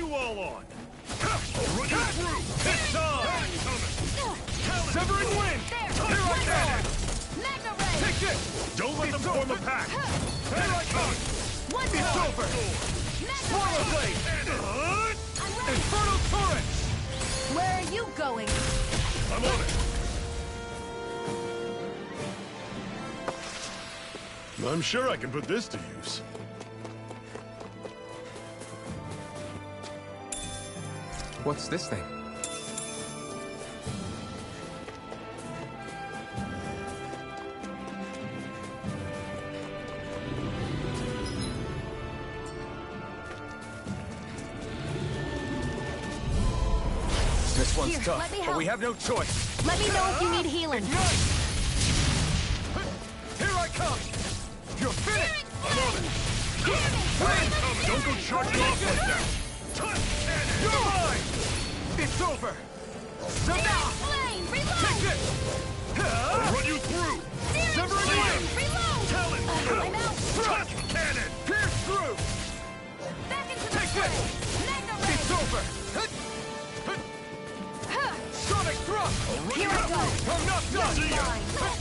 you all on? I'll run you through! It's time! Severing wind! Here I come! Mega Ray! Take this! Don't let them form a pack! Here I come! It's over! Swallow blade! Infernal torrents! Where are you going? I'm on it! I'm sure I can put this to use. What's this thing? This one's Here, tough, let me but help. we have no choice. Let me know if you need healing. Ignite! Here I come! You're finished! I'm on it! Wait! Don't go charging off like that! Touch cannon! You're mine! It's over! Now! Flame, reload! Take this! I'll run you through! Severing wind! Reload! Talon! I'm out! Touch cannon! Pierce through! Back into the Take fray! this! Mega Ray! It's over! Sonic thrust! Here I go! I'm not done! See ya! Fine.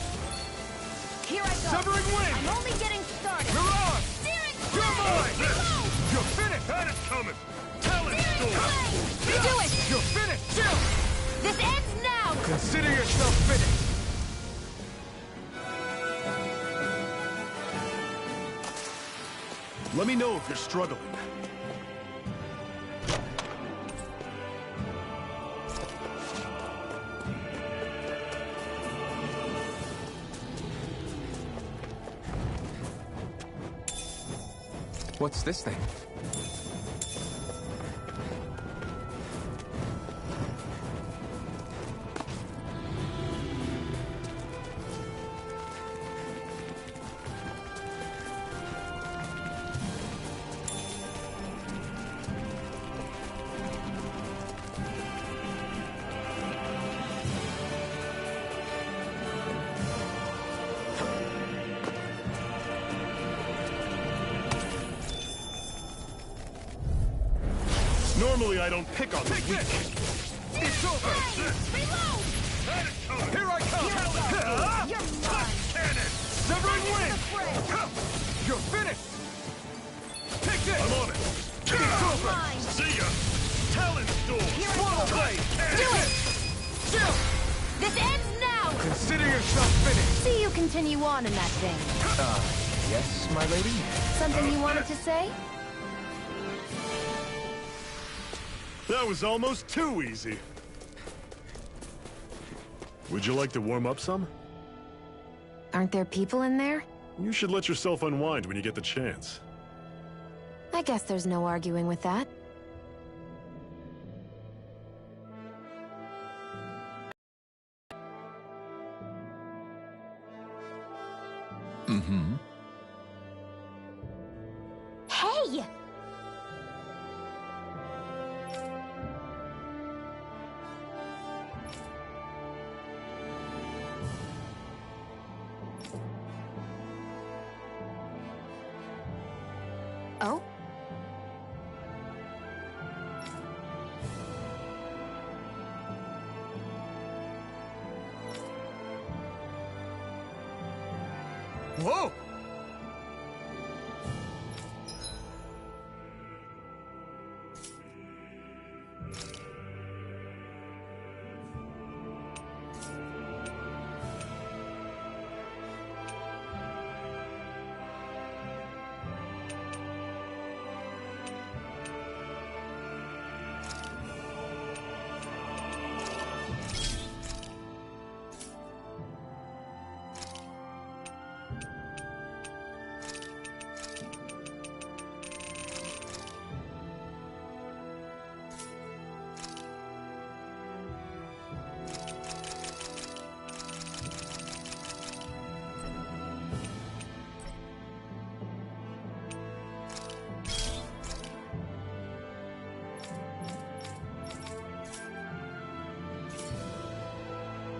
Here I go! Severing wind! I'm only getting started! Mirage! Steering You're flame! mine! Reload! You're finished! That is coming! Talon Steering storm! flame! Do it! You're finished! Chill! This ends now! Consider yourself finished! Let me know if you're struggling. What's this thing? Normally I don't pick on the weak. It's over! Reload! Here I come! You're mine! Cannon! Severing The wind! fray! You're finished! Take this! I'm on it! It's over! Mine! See ya! Talon storm! Here I Swallow go. blade! Do it! Chill! This ends now! Consider yourself finished! See you continue on in that vein. Yes, my lady? Something you wanted to say? That was almost too easy. Would you like to warm up some? Aren't there people in there? You should let yourself unwind when you get the chance. I guess there's no arguing with that. Mm-hmm. Hey! Oh? Whoa!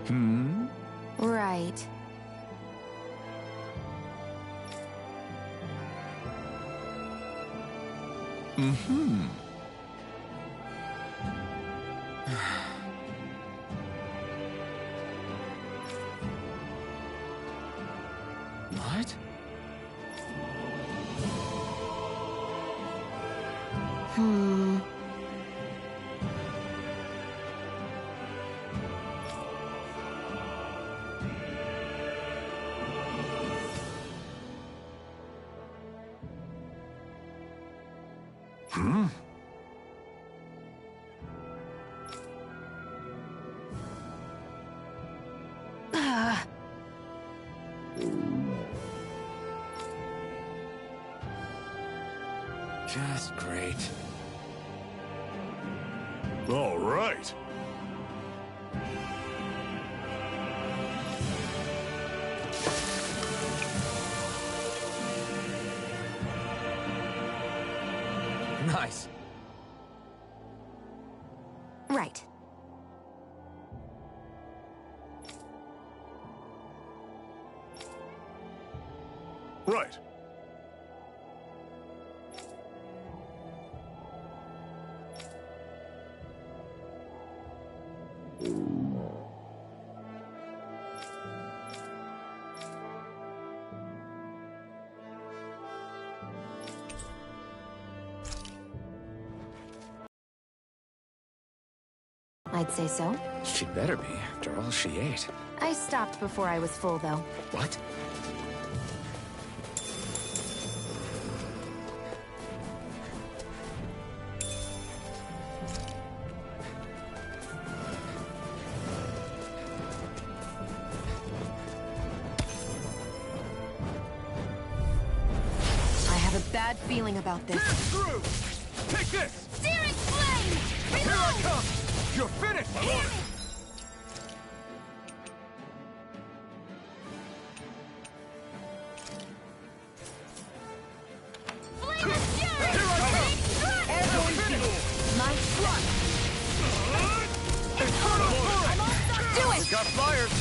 Hmm? Right. Mm-hmm. What? Hmm. Hmm? Just great. All right. Nice. Right. Right. I'd say so. She better be, after all she ate. I stopped before I was full, though. What? I have a bad feeling about this. Get through! Take this! Searing flame! Here I come! You're finished! I'm on it! Flame of fury! Here I come! Everyone You're finished! My blood! Infernal Fury! I'm all stuck. Do it! Got flyers!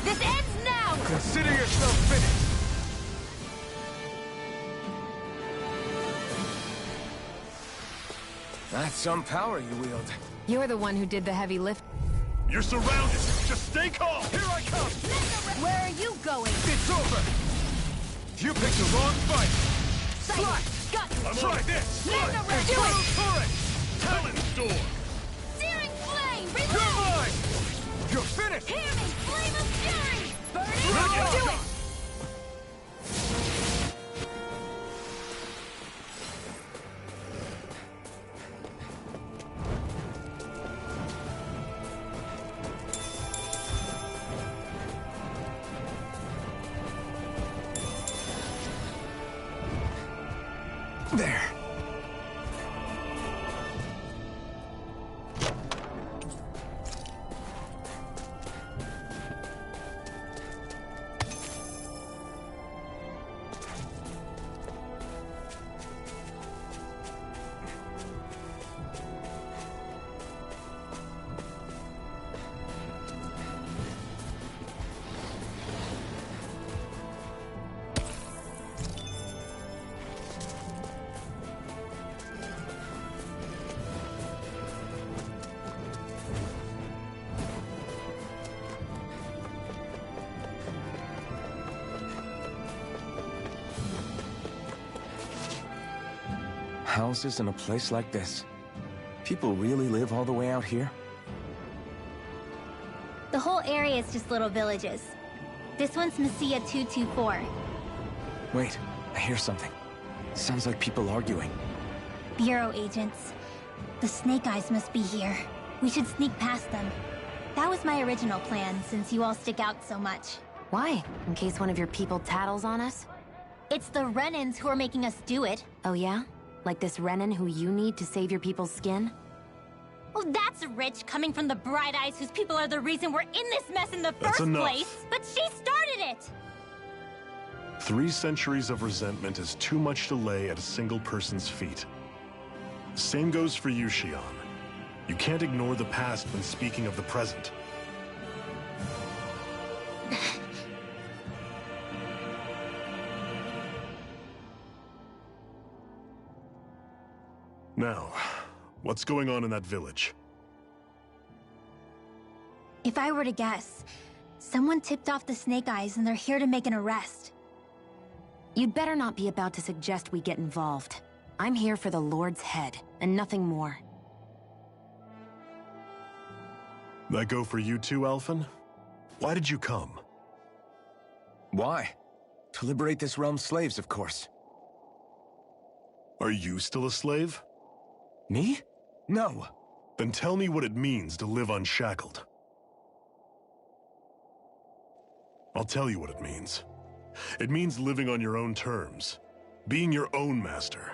This ends now! Consider yourself finished! That's some power you wield. You're the one who did the heavy lift. You're surrounded! Just stay calm! Here I come! Where are you going? It's over! You picked the wrong fight! Slash! Got you! Try this! Do it! Infernal Turret! Talon's Door! Searing flame! You're Reload! mine! You're finished! Hear me! Flame of fury! Burning Bring it! Do it! There. Houses in a place like this. People really live all the way out here? The whole area is just little villages. This one's Messiah 224. Wait, I hear something. Sounds like people arguing. Bureau agents. The Snake Eyes must be here. We should sneak past them. That was my original plan, since you all stick out so much. Why? In case one of your people tattles on us? It's the Renans who are making us do it. Oh yeah? Like this Renan who you need to save your people's skin? Well, that's rich, coming from the Bright Eyes whose people are the reason we're in this mess in the That's first enough. place. But she started it! 3 centuries of resentment is too much to lay at a single person's feet. Same goes for you, Xion. You can't ignore the past when speaking of the present. Now, what's going on in that village? If I were to guess, someone tipped off the Snake Eyes and they're here to make an arrest. You'd better not be about to suggest we get involved. I'm here for the Lord's head, and nothing more. That go for you too, Alphen? Why did you come? Why? To liberate this realm's slaves, of course. Are you still a slave? Me? No. Then tell me what it means to live unshackled. I'll tell you what it means. It means living on your own terms, being your own master.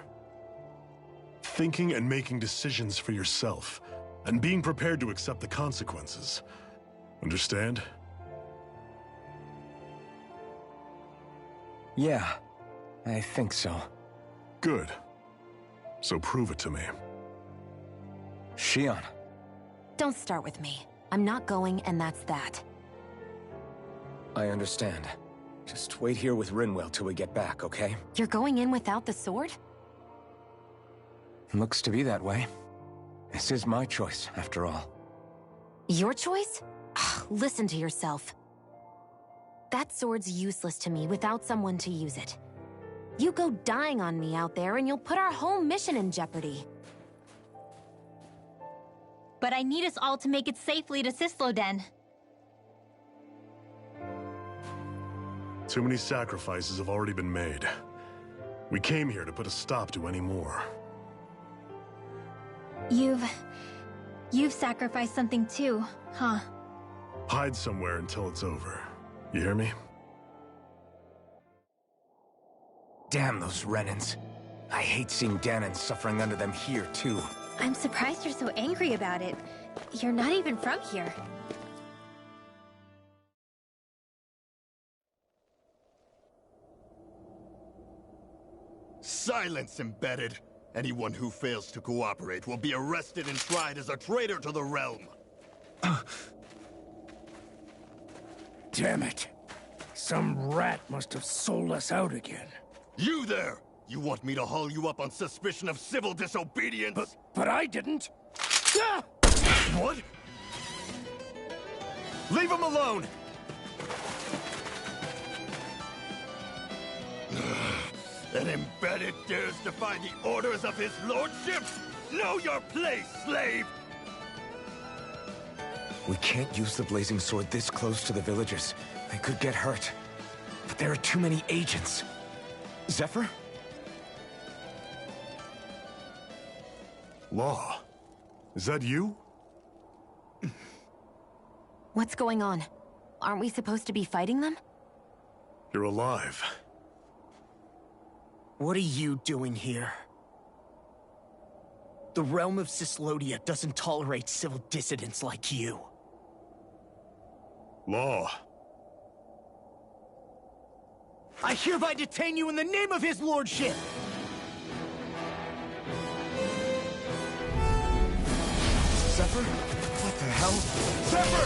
Thinking and making decisions for yourself, and being prepared to accept the consequences. Understand? Yeah, I think so. Good. So prove it to me. Shion. Don't start with me. I'm not going, and that's that. I understand. Just wait here with Rinwell till we get back, okay? You're going in without the sword? Looks to be that way. This is my choice, after all. Your choice? Listen to yourself. That sword's useless to me without someone to use it. You go dying on me out there and you'll put our whole mission in jeopardy. But I need us all to make it safely to Sisloden. Too many sacrifices have already been made. We came here to put a stop to any more. You've sacrificed something too, huh? Hide somewhere until it's over. You hear me? Damn those Renans. I hate seeing Danon suffering under them here, too. I'm surprised you're so angry about it. You're not even from here. Silence, embedded! Anyone who fails to cooperate will be arrested and tried as a traitor to the realm. Damn it. Some rat must have sold us out again. You there! You want me to haul you up on suspicion of civil disobedience? But I didn't. Ah! What? Leave him alone! An embedded dares defy the orders of his lordship? Know your place, slave! We can't use the blazing sword this close to the villagers. They could get hurt. But there are too many agents. Zephyr? Law. Is that you? What's going on? Aren't we supposed to be fighting them? You're alive. What are you doing here? The realm of Sislodia doesn't tolerate civil dissidents like you. Law. I hereby detain you in the name of his lordship! Zephyr? What the hell? Zephyr!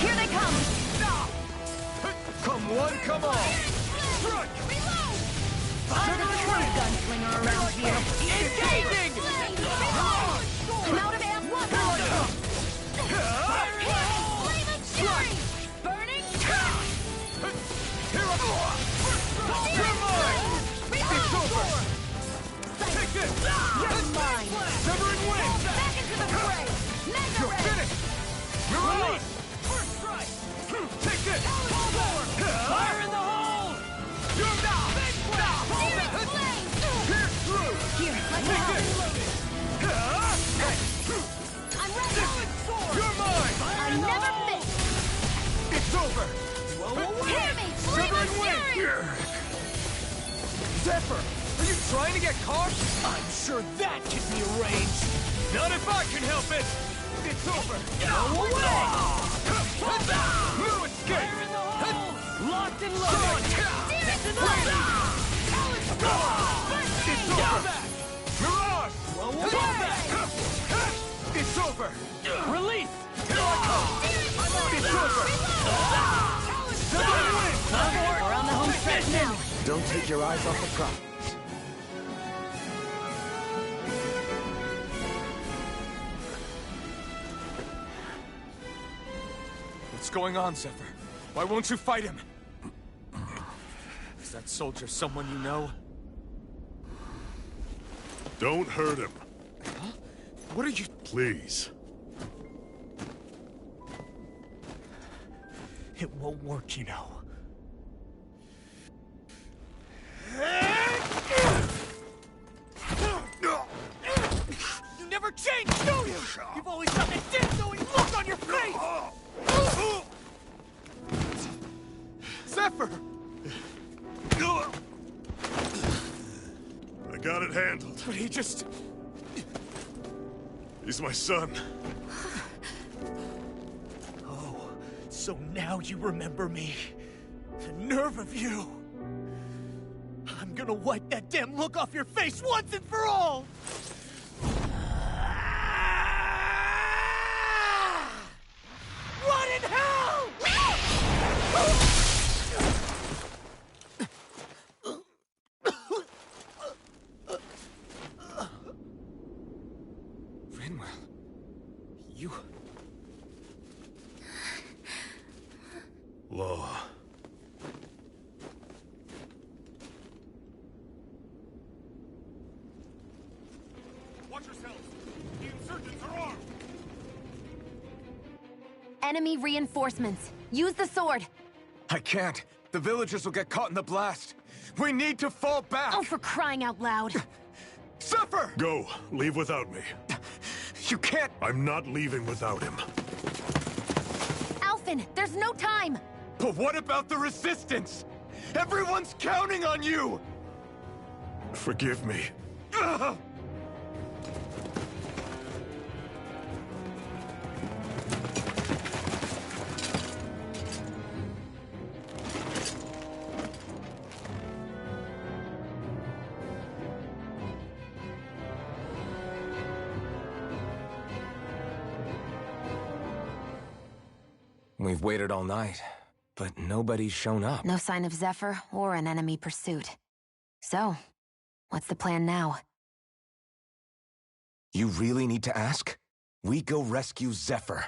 Here they come! Come one, come all! Strike! I'm the true gunslinger around here. Engaging! I'm out of ammo. Burning! You're mine! It's over! Take this! You're mine! Severing wind! Back into the fray! Mega You're Ray! finished! You're on! First strike! Take this! Fire in the hole! You're down! Searing flame! Pierce through! Here, let me Take out. this! I'm ready! You're mine! I never miss! It's over! Hear me! Severing wind! Zephyr! Are you trying to get caught? I'm sure that can be arranged! Not if I can help it! It's over! Go away! No escape! Locked and loaded! It's over! Mirage! It's over! Release! Here I come! It's over! Severing wind! We're on the home stretch now. Don't take your eyes off the prize. going on, Zephyr? Why won't you fight him? Is that soldier someone you know? Don't hurt him. Huh? What are you... Please. It won't work, you know. You never change, do you? You've always got that death-knowing look on your face! Zephyr! I got it handled. But he just... He's my son. Oh, so now you remember me. The nerve of you! I'm gonna wipe that damn look off your face once and for all! Run in hell! Rinwell, you... Law. Watch yourselves! The insurgents are armed! Enemy reinforcements. Use the sword. I can't. The villagers will get caught in the blast. We need to fall back! Oh, for crying out loud. Zephyr! Go. Leave without me. You can't... I'm not leaving without him. Alphen, there's no time. But what about the resistance? Everyone's counting on you! Forgive me. Ugh! We've waited all night, but nobody's shown up. No sign of Zephyr or an enemy pursuit. So, what's the plan now? You really need to ask? We go rescue Zephyr.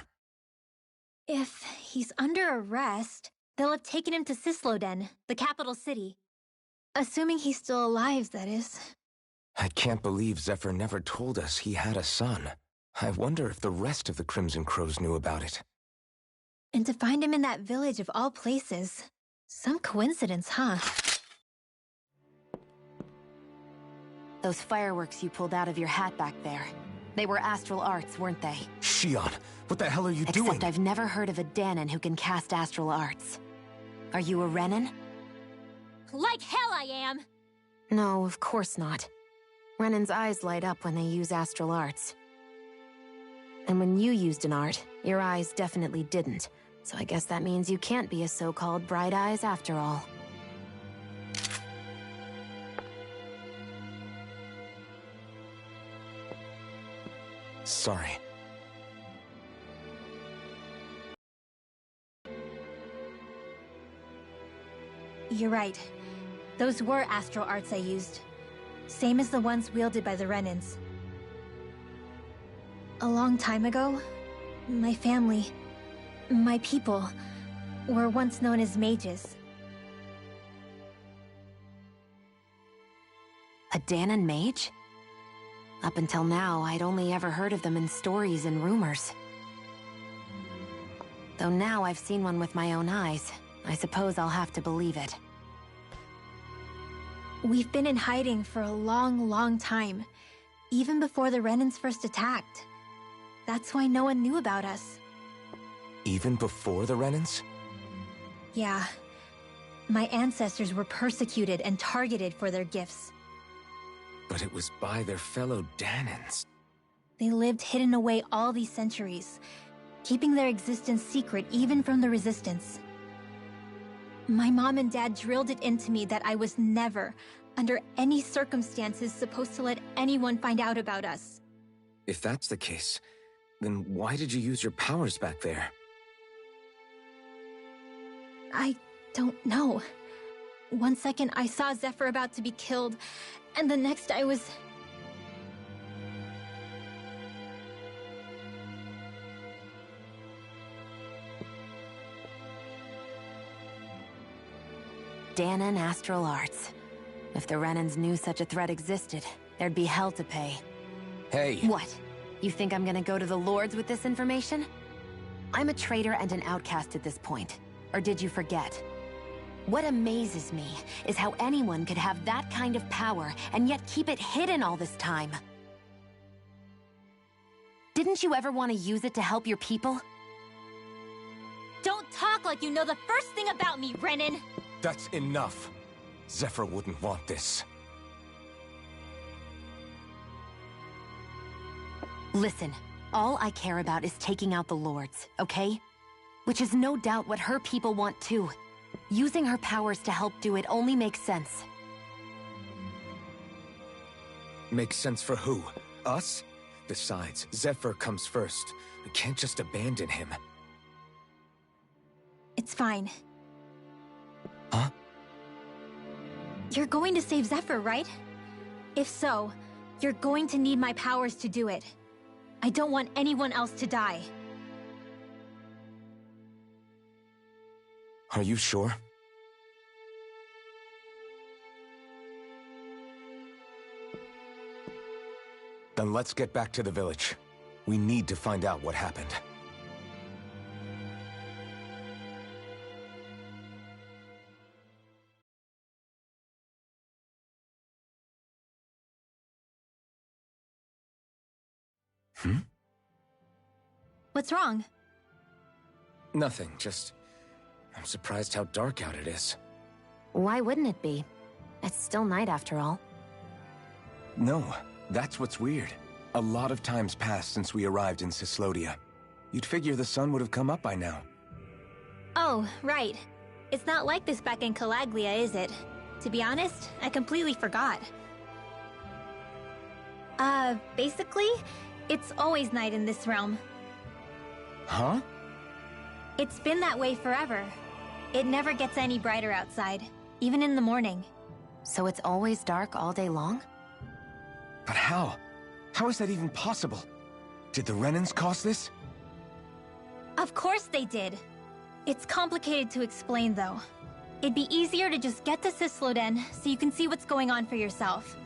If he's under arrest, they'll have taken him to Cisloden, the capital city. Assuming he's still alive, that is. I can't believe Zephyr never told us he had a son. I wonder if the rest of the Crimson Crows knew about it. And to find him in that village of all places. Some coincidence, huh? Those fireworks you pulled out of your hat back there. They were astral arts, weren't they? Shion, what the hell are you doing? Except I've never heard of a Danon who can cast astral arts. Are you a Renin? Like hell I am! No, of course not. Renin's eyes light up when they use astral arts. And when you used an art, your eyes definitely didn't. So I guess that means you can't be a so-called bright eyes after all. Sorry. You're right. Those were astral arts I used. Same as the ones wielded by the Renins. A long time ago, my family, my people, were once known as mages. A Danon mage? Up until now, I'd only ever heard of them in stories and rumors. Though now I've seen one with my own eyes, I suppose I'll have to believe it. We've been in hiding for a long, long time, even before the Renins first attacked. That's why no one knew about us. Even before the Renins? Yeah. My ancestors were persecuted and targeted for their gifts. But it was by their fellow Danons. They lived hidden away all these centuries, keeping their existence secret even from the Resistance. My mom and dad drilled it into me that I was never, under any circumstances, supposed to let anyone find out about us. If that's the case, then why did you use your powers back there? I don't know. One second I saw Zephyr about to be killed, and the next I was... Danon Astral Arts. If the Renans knew such a threat existed, there'd be hell to pay. Hey. What? You think I'm gonna go to the Lords with this information? I'm a traitor and an outcast at this point. Or did you forget? What amazes me is how anyone could have that kind of power and yet keep it hidden all this time. Didn't you ever want to use it to help your people? Don't talk like you know the first thing about me, Renan! That's enough. Zephyr wouldn't want this. Listen, all I care about is taking out the Lords, okay? Which is no doubt what her people want too. Using her powers to help do it only makes sense. Makes sense for who? Us? Besides, Zephyr comes first. We can't just abandon him. It's fine. Huh? You're going to save Zephyr, right? If so, you're going to need my powers to do it. I don't want anyone else to die. Are you sure? Then let's get back to the village. We need to find out what happened. What's wrong? Nothing, just... I'm surprised how dark out it is. Why wouldn't it be? It's still night after all. No, that's what's weird. A lot of time's passed since we arrived in Cyslodia. You'd figure the sun would have come up by now. Oh, right. It's not like this back in Calaglia, is it? To be honest, I completely forgot. Basically, it's always night in this realm. Huh? It's been that way forever. It never gets any brighter outside, even in the morning. So it's always dark all day long? But how? How is that even possible? Did the Renans cause this? Of course they did. It's complicated to explain, though. It'd be easier to just get to Cysloden so you can see what's going on for yourself.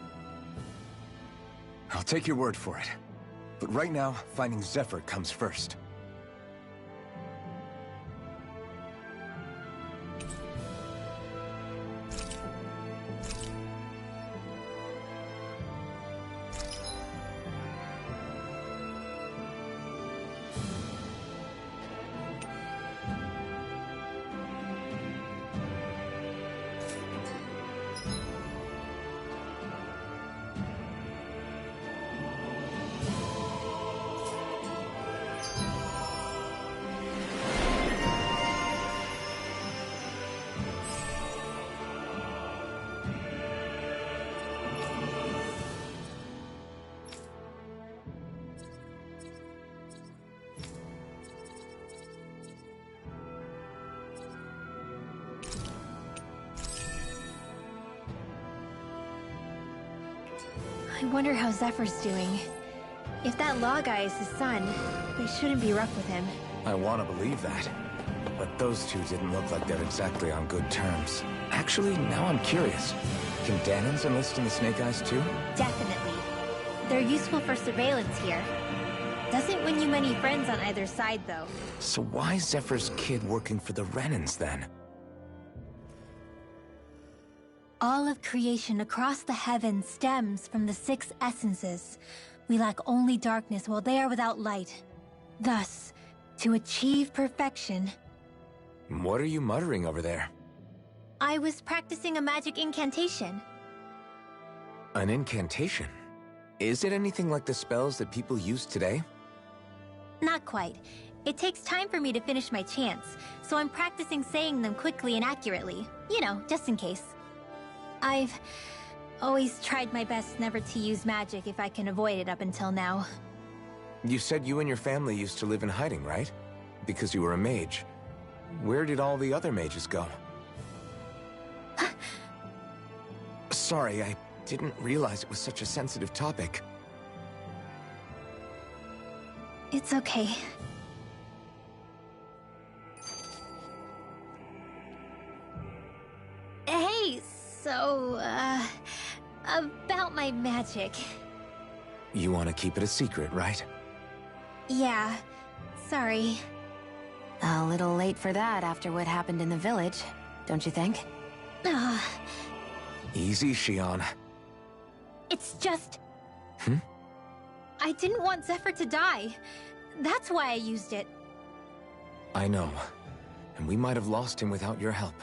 I'll take your word for it. But right now, finding Zephyr comes first. I wonder how Zephyr's doing. If that law guy is his son, they shouldn't be rough with him. I want to believe that. But those two didn't look like they're exactly on good terms. Actually, now I'm curious. Can Danons enlist in the Snake Eyes too? Definitely. They're useful for surveillance here. Doesn't win you many friends on either side, though. So why is Zephyr's kid working for the Renans then? All of creation across the heavens stems from the 6 essences. We lack only darkness while they are without light. Thus, to achieve perfection... What are you muttering over there? I was practicing a magic incantation. An incantation? Is it anything like the spells that people use today? Not quite. It takes time for me to finish my chants, so I'm practicing saying them quickly and accurately. You know, just in case. I've always tried my best never to use magic if I can avoid it up until now. You said you and your family used to live in hiding, right? Because you were a mage. Where did all the other mages go? Sorry, I didn't realize it was such a sensitive topic. It's okay. Hey! So, about my magic. You want to keep it a secret, right? Yeah, sorry. A little late for that after what happened in the village, don't you think? Easy, Shion. It's just... Hmm? I didn't want Zephyr to die. That's why I used it. I know. And we might have lost him without your help.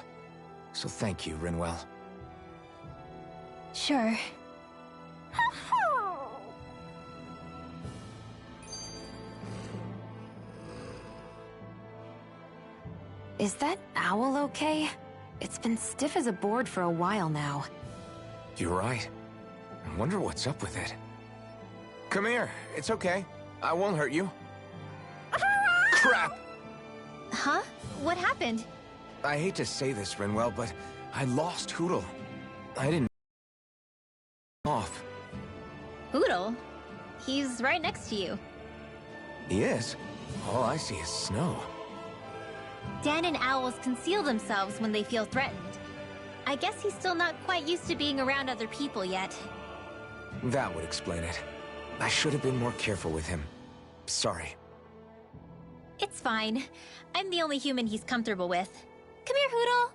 So thank you, Rinwell. Sure. Is that owl okay? It's been stiff as a board for a while now. You're right. I wonder what's up with it. Come here. It's okay. I won't hurt you. Crap! Huh? What happened? I hate to say this, Rinwell, but I lost Hootle. I didn't... off. Hootle? He's right next to you. He is? All I see is snow. Dan and owls conceal themselves when they feel threatened. I guess he's still not quite used to being around other people yet. That would explain it. I should have been more careful with him. Sorry. It's fine. I'm the only human he's comfortable with. Come here, Hootle!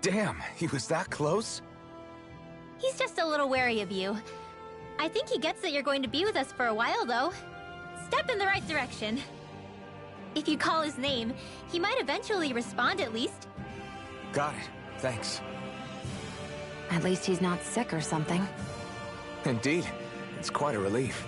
Damn, he was that close? He's just a little wary of you. I think he gets that you're going to be with us for a while, though. Step in the right direction. If you call his name, he might eventually respond at least. Got it. Thanks. At least he's not sick or something. Indeed. It's quite a relief.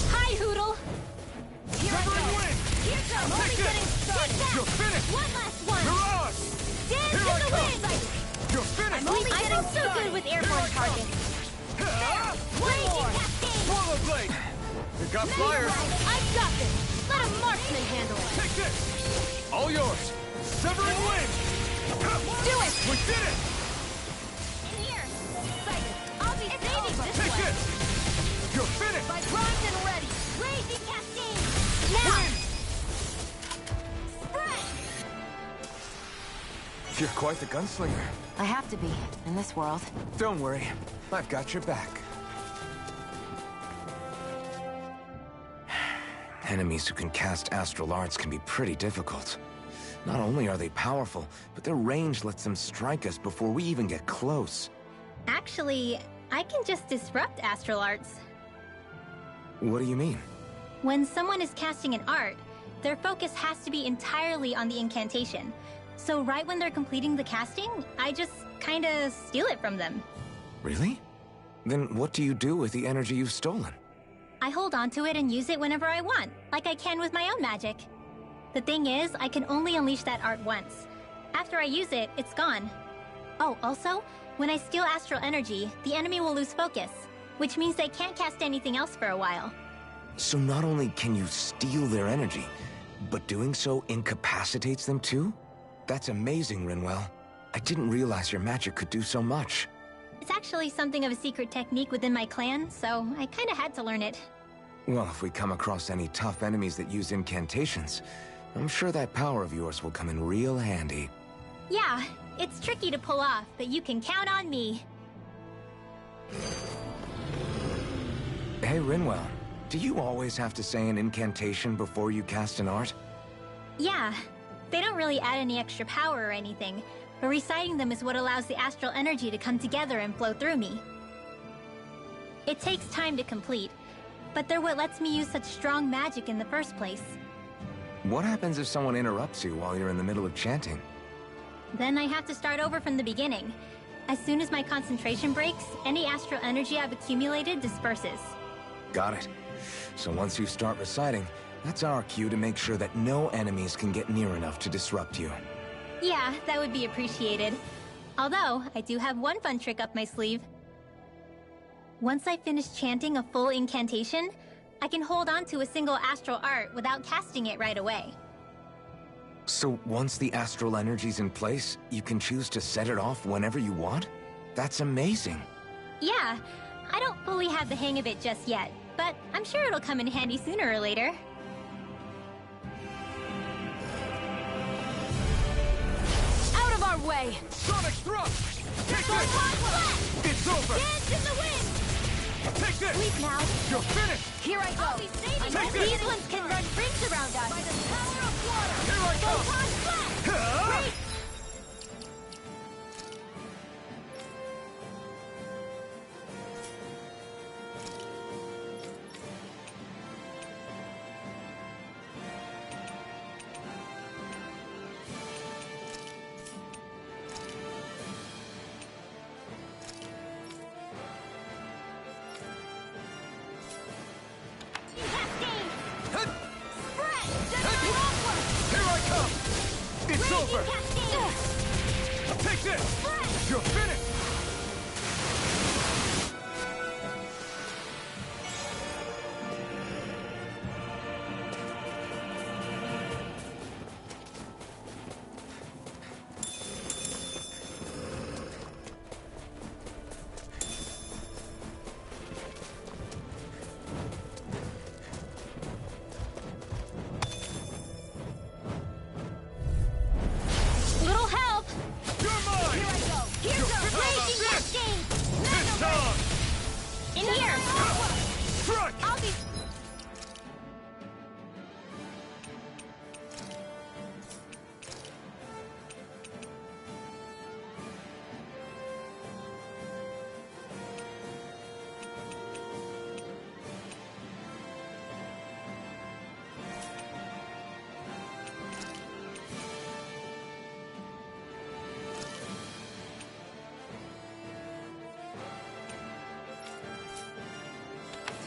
Hi, Hootle! Here I Severing go! wind! Here comes! I'm only getting started! You're finished! One last one! You're ours! Dance Here in I the come! wind! You're finished! I'm only getting so good with airborne targets. Blazing cascade! Swallow blade! You got flyers! I've got this! Let a marksman handle it! Take this! All yours! Severing wind! Do it! We did it! In here! Excited! I'll be saving this Take one! this! You're finished! My primed and ready! Blazing cascade! Now! Wind! Spread! You're quite the gunslinger. I have to be, in this world. Don't worry. I've got your back. Enemies who can cast astral arts can be pretty difficult. Not only are they powerful, but their range lets them strike us before we even get close. Actually, I can just disrupt astral arts. What do you mean? When someone is casting an art, their focus has to be entirely on the incantation. So right when they're completing the casting, I just kinda steal it from them. Really? Then what do you do with the energy you've stolen? I hold onto it and use it whenever I want, like I can with my own magic. The thing is, I can only unleash that art once. After I use it, it's gone. Oh, also, when I steal astral energy, the enemy will lose focus, which means they can't cast anything else for a while. So not only can you steal their energy, but doing so incapacitates them too? That's amazing, Rinwell. I didn't realize your magic could do so much. It's actually something of a secret technique within my clan, so I kinda had to learn it. Well, if we come across any tough enemies that use incantations, I'm sure that power of yours will come in real handy. Yeah, it's tricky to pull off, but you can count on me. Hey, Rinwell, do you always have to say an incantation before you cast an art? Yeah, they don't really add any extra power or anything, but reciting them is what allows the astral energy to come together and flow through me. It takes time to complete, but they're what lets me use such strong magic in the first place. What happens if someone interrupts you while you're in the middle of chanting? Then I have to start over from the beginning. As soon as my concentration breaks, any astral energy I've accumulated disperses. Got it. So once you start reciting, that's our cue to make sure that no enemies can get near enough to disrupt you. Yeah, that would be appreciated. Although, I do have one fun trick up my sleeve. Once I finish chanting a full incantation, I can hold on to a single astral art without casting it right away. So once the astral energy's in place, you can choose to set it off whenever you want? That's amazing. Yeah, I don't fully have the hang of it just yet, but I'm sure it'll come in handy sooner or later. Out of our way! Sonic thrust! Take this! It's over! Dance in the wind! Take this! Sleep now. You're finished! Here I go. I'll be saving Take you. this! These ones can run rings around us. By the power of water. Here I come! Photon blast! Huh? Wait. Here I come! It's over! Take this! You're finished! Little help! You're mine! Here I go. Here You're goes. finished. Raging cascade. This time! In here! Strike! I'll be...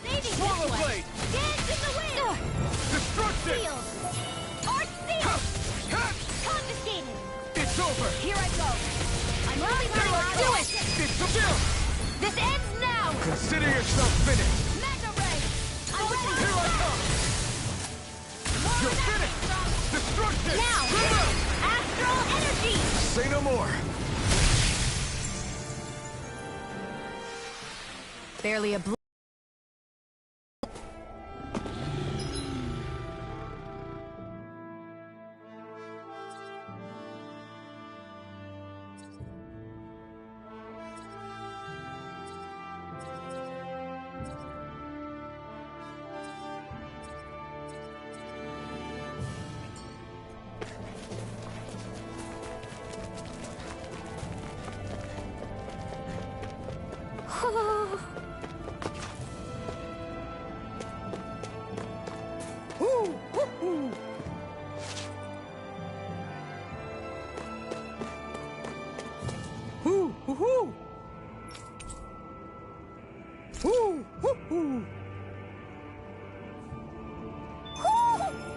Saving Swallow this one. blade! Dance in the wind. Destruction! Sealed. Art sealed. Ha! Confiscated. It's over! Here I go. I'm only Here I trying to do come! it. It's fulfilled! This ends now. Consider yourself finished! Mega ray. I'm ready. Here I come! You're finished! Destruction! Now. Astral energy. Say no more! Barely a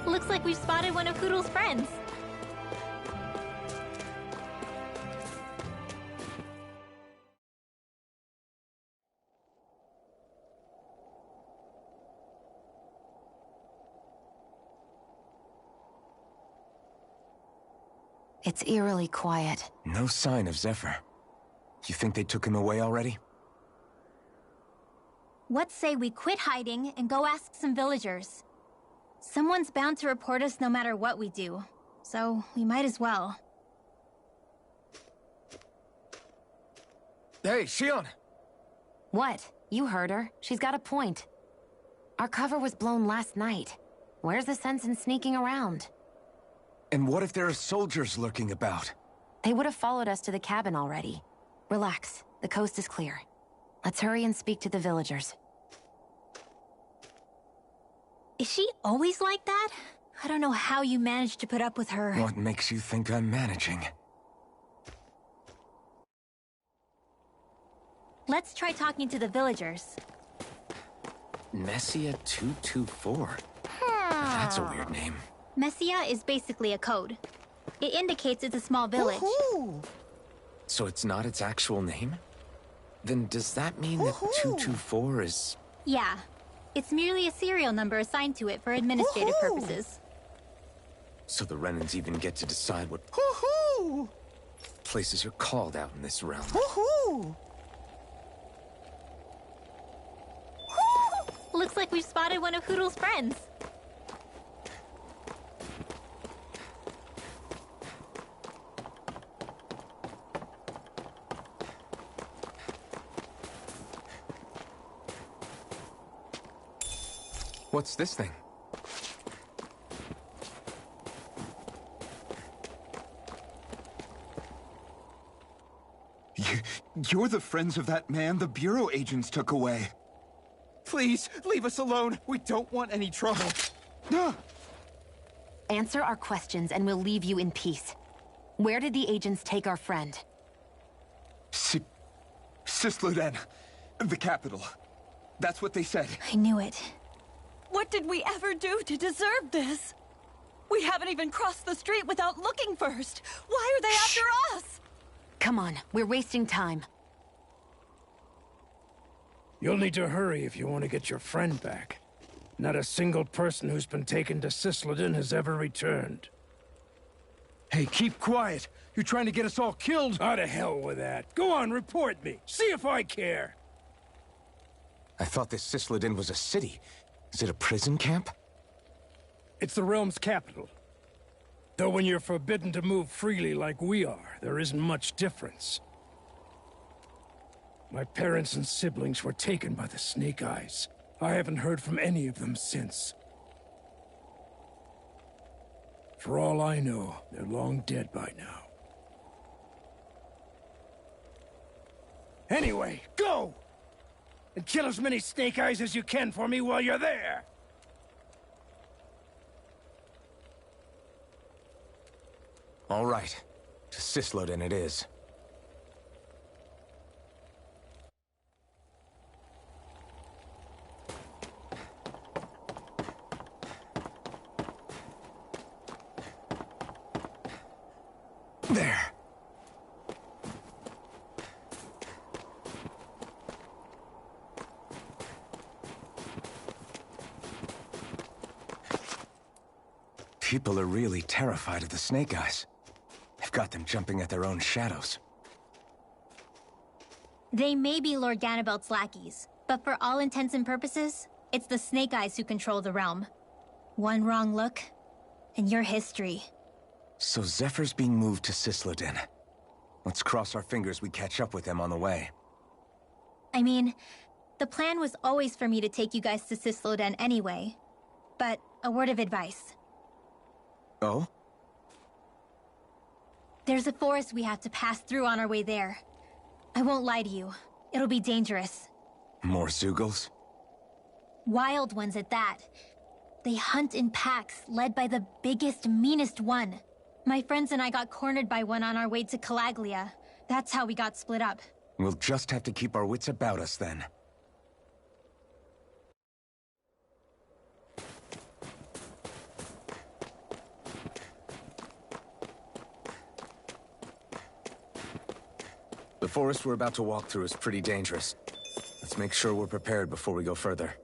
Looks like we've spotted one of Poodle's friends. It's eerily quiet. No sign of Zephyr. You think they took him away already? What say we quit hiding and go ask some villagers? Someone's bound to report us no matter what we do, so we might as well. Hey, Shion! What? You heard her. She's got a point. Our cover was blown last night. Where's the sense in sneaking around? And what if there are soldiers lurking about? They would have followed us to the cabin already. Relax. The coast is clear. Let's hurry and speak to the villagers. Is she always like that? I don't know how you managed to put up with her. What makes you think I'm managing? Let's try talking to the villagers. Messia 224. That's a weird name. Messia is basically a code. It indicates it's a small village. So it's not its actual name? Then does that mean that 224 is... Yeah. It's merely a serial number assigned to it for administrative purposes. So the Renans even get to decide what places are called out in this realm. Looks like we've spotted one of Hoodle's friends. What's this thing? You're the friends of that man the Bureau agents took away. Please, leave us alone. We don't want any trouble. Answer our questions and we'll leave you in peace. Where did the agents take our friend? Sisloden. The capital. That's what they said. I knew it. What did we ever do to deserve this? We haven't even crossed the street without looking first. Why are they after us? Come on, we're wasting time. You'll need to hurry if you want to get your friend back. Not a single person who's been taken to Sisloden has ever returned. Hey, keep quiet. You're trying to get us all killed. Out of hell with that. Go on, report me. See if I care. I thought this Sisloden was a city. Is it a prison camp? It's the realm's capital. Though when you're forbidden to move freely like we are, there isn't much difference. My parents and siblings were taken by the Snake Eyes. I haven't heard from any of them since. For all I know, they're long dead by now. Anyway, go! And kill as many Snake Eyes as you can for me while you're there! All right. To Sisloden it is. There. People are really terrified of the Snake Eyes. They've got them jumping at their own shadows. They may be Lord Ganabelt's lackeys, but for all intents and purposes, it's the Snake Eyes who control the realm. One wrong look, and your history. So Zephyr's being moved to Sisloden. Let's cross our fingers we catch up with them on the way. I mean, the plan was always for me to take you guys to Sisloden anyway. But a word of advice. Oh? There's a forest we have to pass through on our way there. I won't lie to you. It'll be dangerous. More Zeugles? Wild ones at that. They hunt in packs, led by the biggest, meanest one. My friends and I got cornered by one on our way to Calaglia. That's how we got split up. We'll just have to keep our wits about us then. The forest we're about to walk through is pretty dangerous. Let's make sure we're prepared before we go further.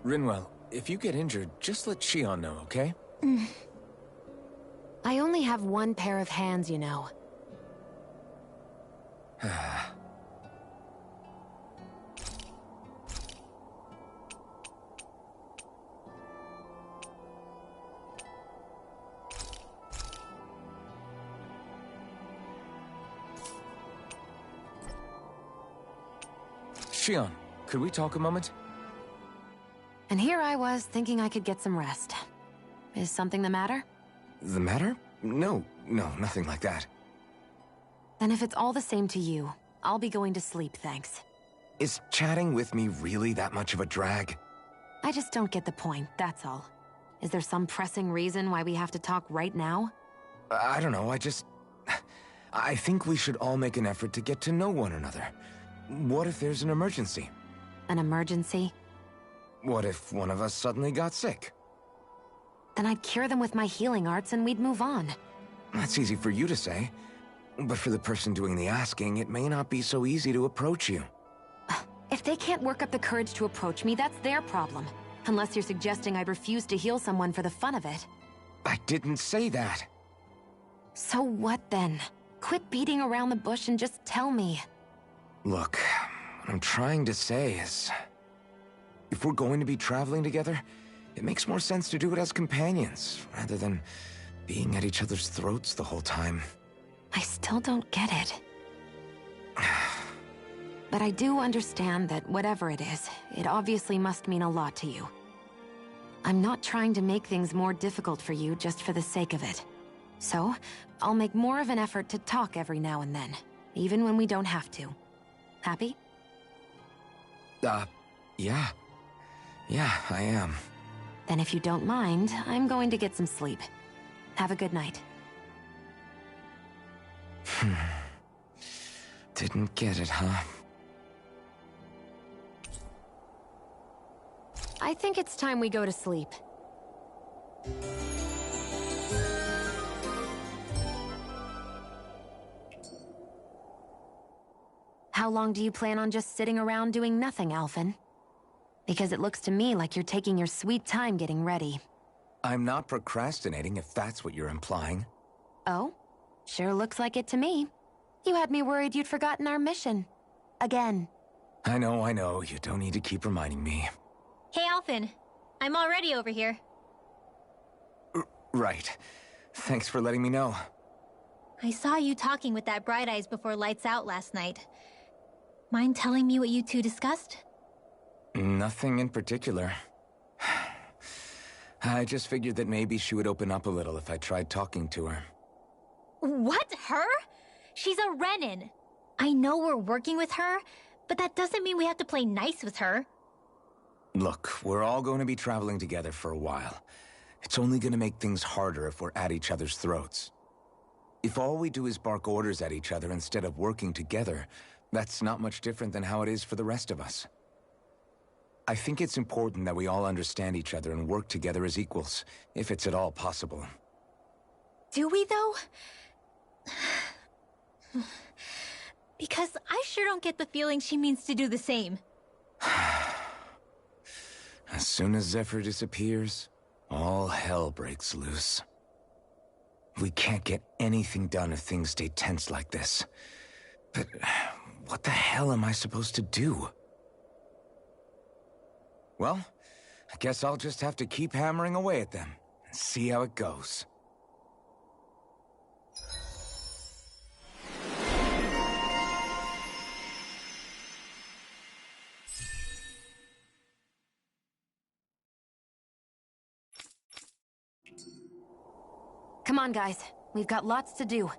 Rinwell, if you get injured, just let Shion know, okay? I only have one pair of hands, you know. Shion, could we talk a moment? And here I was, thinking I could get some rest. Is something the matter? The matter? No, nothing like that. Then if it's all the same to you, I'll be going to sleep, thanks. Is chatting with me really that much of a drag? I just don't get the point, that's all. Is there some pressing reason why we have to talk right now? I don't know, I think we should all make an effort to get to know one another. What if there's an emergency? An emergency? What if one of us suddenly got sick? Then I'd cure them with my healing arts and we'd move on. That's easy for you to say. But for the person doing the asking, it may not be so easy to approach you. If they can't work up the courage to approach me, that's their problem. Unless you're suggesting I'd refuse to heal someone for the fun of it. I didn't say that. So what then? Quit beating around the bush and just tell me. Look, what I'm trying to say is... if we're going to be traveling together, it makes more sense to do it as companions, rather than being at each other's throats the whole time. I still don't get it. But I do understand that whatever it is, it obviously must mean a lot to you. I'm not trying to make things more difficult for you just for the sake of it. So, I'll make more of an effort to talk every now and then, even when we don't have to. Happy? Yeah. Yeah, I am. Then if you don't mind, I'm going to get some sleep. Have a good night. Didn't get it, huh? I think it's time we go to sleep. How long do you plan on just sitting around doing nothing, Alphen? Because it looks to me like you're taking your sweet time getting ready. I'm not procrastinating, if that's what you're implying. Oh? Sure looks like it to me. You had me worried you'd forgotten our mission. Again. I know. You don't need to keep reminding me. Hey, Alphen. I'm already over here. Right. Thanks for letting me know. I saw you talking with that Bright Eyes before lights out last night. Mind telling me what you two discussed? Nothing in particular. I just figured that maybe she would open up a little if I tried talking to her. What? Her? She's a Renin. I know we're working with her, but that doesn't mean we have to play nice with her. Look, we're all going to be traveling together for a while. It's only going to make things harder if we're at each other's throats. If all we do is bark orders at each other instead of working together, that's not much different than how it is for the rest of us. I think it's important that we all understand each other and work together as equals, if it's at all possible. Do we, though? Because I sure don't get the feeling she means to do the same. As soon as Zephyr disappears, all hell breaks loose. We can't get anything done if things stay tense like this. But what the hell am I supposed to do? Well, I guess I'll just have to keep hammering away at them and see how it goes. Come on, guys. We've got lots to do.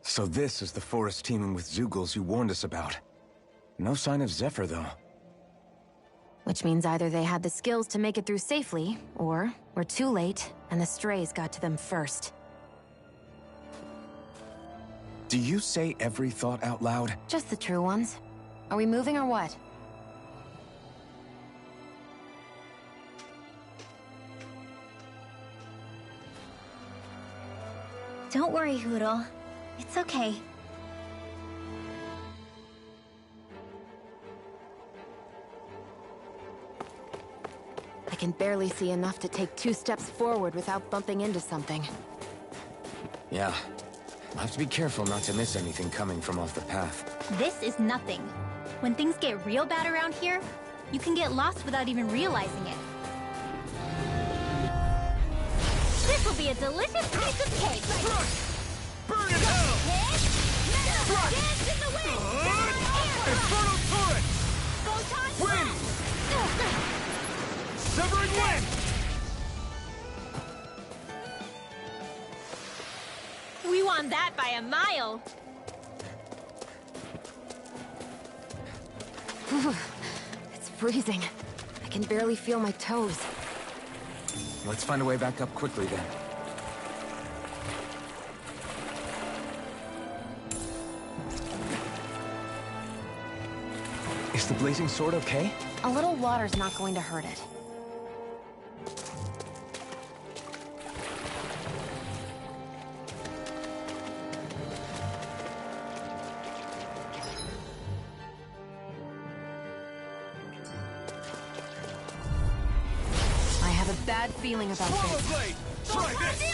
So this is the forest teeming with Zeugles you warned us about. No sign of Zephyr, though. Which means either they had the skills to make it through safely, or we're too late, and the strays got to them first. Do you say every thought out loud? Just the true ones. Are we moving or what? Don't worry, Hootle. It's okay. I can barely see enough to take 2 steps forward without bumping into something. Yeah. I'll have to be careful not to miss anything coming from off the path. This is nothing. When things get real bad around here, you can get lost without even realizing it. This will be a delicious piece of cake! Burn in hell! Dance in the wind! Infernal turret! Photon Wind! Severing wind! We won that by a mile! It's freezing. I can barely feel my toes. Let's find a way back up quickly, then. Is the blazing sword okay? A little water's not going to hurt it. I have a bad feeling about Swallow this. blade! Try this!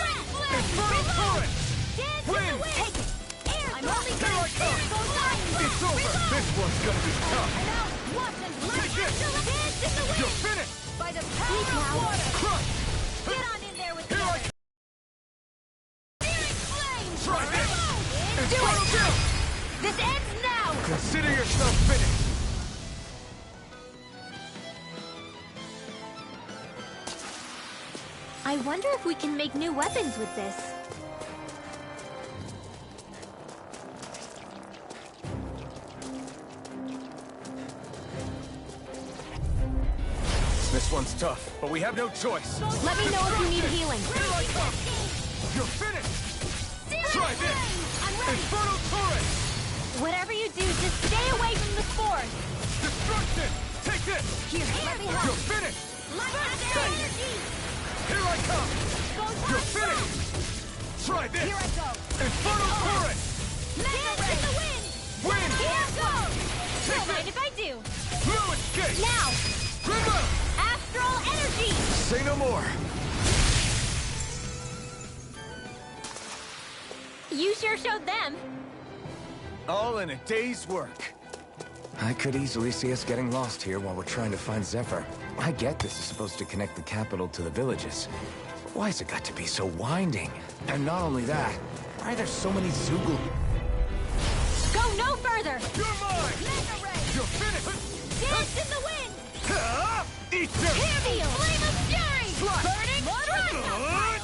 Infernal turret! Win! Take it! I'm only Here I come! It's over! This one's gonna be tough! Take this! You're finished! By the power of water! Crush! Get on in there with Here I me! come! Try this! Do Infernal it! kill! This ends now! Consider yourself finished! I wonder if we can make new weapons with this. This one's tough, but we have no choice. Let me know if you need healing. Here I come! You're finished! Try this! Infernal turret! Whatever you do, just stay away from the spores! Destruction! Take this! Here, let me help! You're finished! Energy! Here I come! You're finished! Try this! Here I go! Infernal turret! Mega Ray! the wind! Win! Here goes! Take Don't mind this! if I do! Blue escape! Now! Remote! Astral energy! Say no more. You sure showed them! All in a day's work. I could easily see us getting lost here while we're trying to find Zephyr. I get this is supposed to connect the capital to the villages. Why's it got to be so winding? And not only that, why are there so many Zoogle? Go no further! You're mine! Mega Ray! You're finished! Dance in the wind! Eat this! Heavy! Flame of fury! Slash! Burning projectile!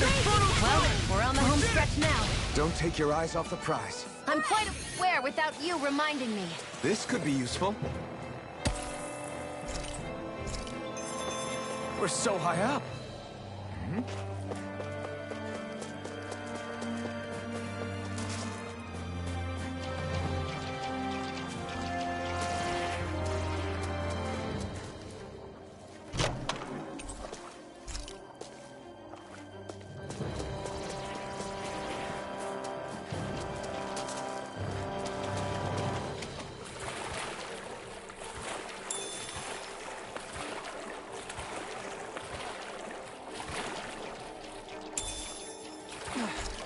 Infernal Well, turret! we're on the home stretch now. Don't take your eyes off the prize. I'm quite aware without you reminding me. This could be useful. We're so high up.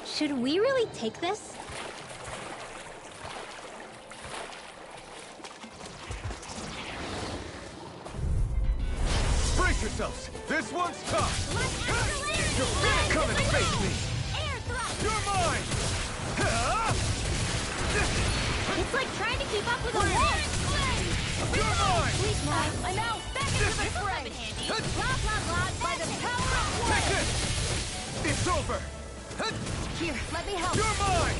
Should we really take this? Brace yourselves! This one's tough! You're finished! Come and face me! Air thrust! You're mine! It's like trying to keep up with a wolf! You're mine! Please, Mom. I'm out! Back into the fray! Blah, blah, blah! By the power of Take water! this! It's over! Here, let me help. You're mine!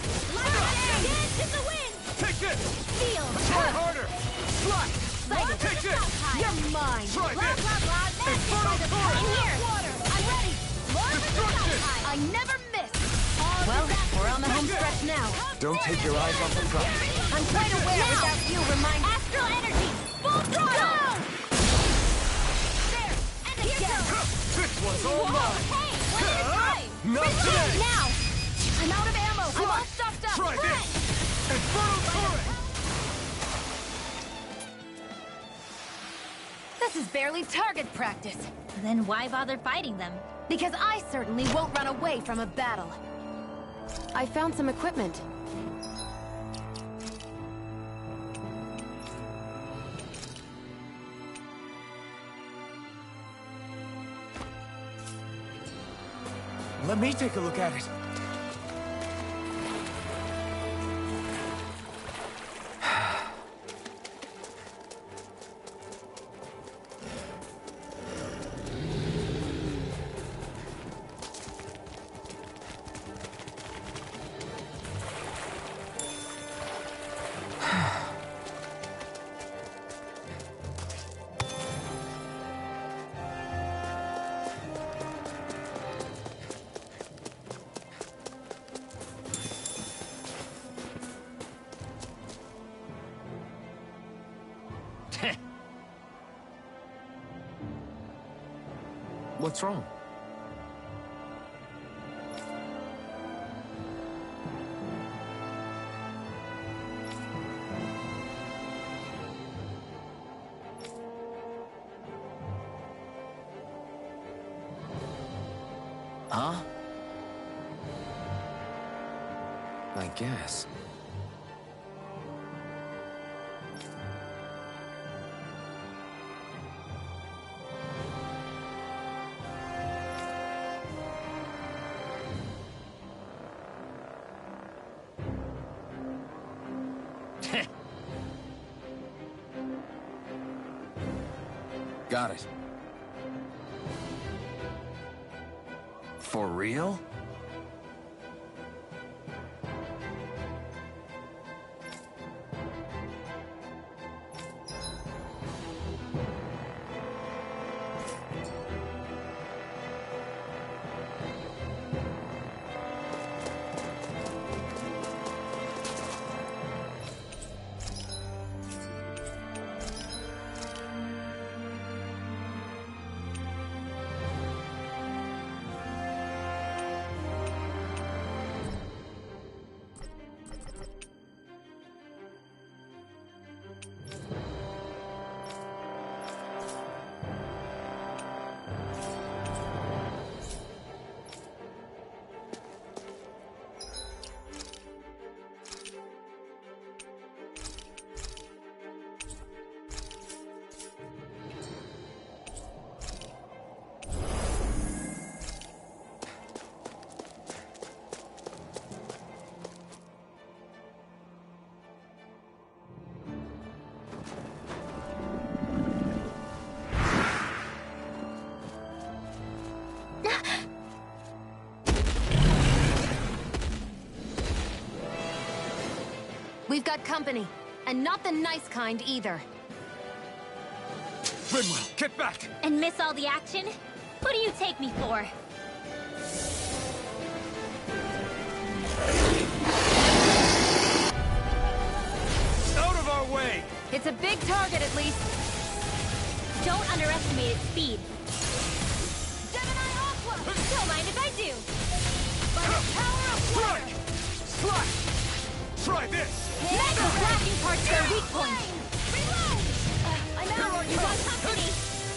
Dance in the wind! Take this! Feel! Try harder! Slap! Take this! You're mine. Try Blah, this! blah, blah! Magic Infernal by the power turret! of water! I'm ready! Lord of the Destruction! South I never miss. Well, we're on the home stretch now. Don't take your eyes off the prize. I'm quite aware Now. without you reminding. Astral energy! Full throttle! There! And again! This one's all Whoa! mine! Hey! One at a time! Not Reload today! now! I'm out of ammo! I'm all Flash! stuffed up! Try this! Infernal turret! This is barely target practice. Then why bother fighting them? Because I certainly won't run away from a battle. I found some equipment. Let me take a look at it. What's wrong? Huh? I guess. Got it. For real? We've got company, and not the nice kind either. Rinwell, get back! And miss all the action? Who do you take me for? Out of our way! It's a big target, at least. Don't underestimate its speed. Gemini Aqua! Don't mind if I do. By the power of water! Slash! Try this! Mega flashing parts are weak point. Reload! I'm out! You got company.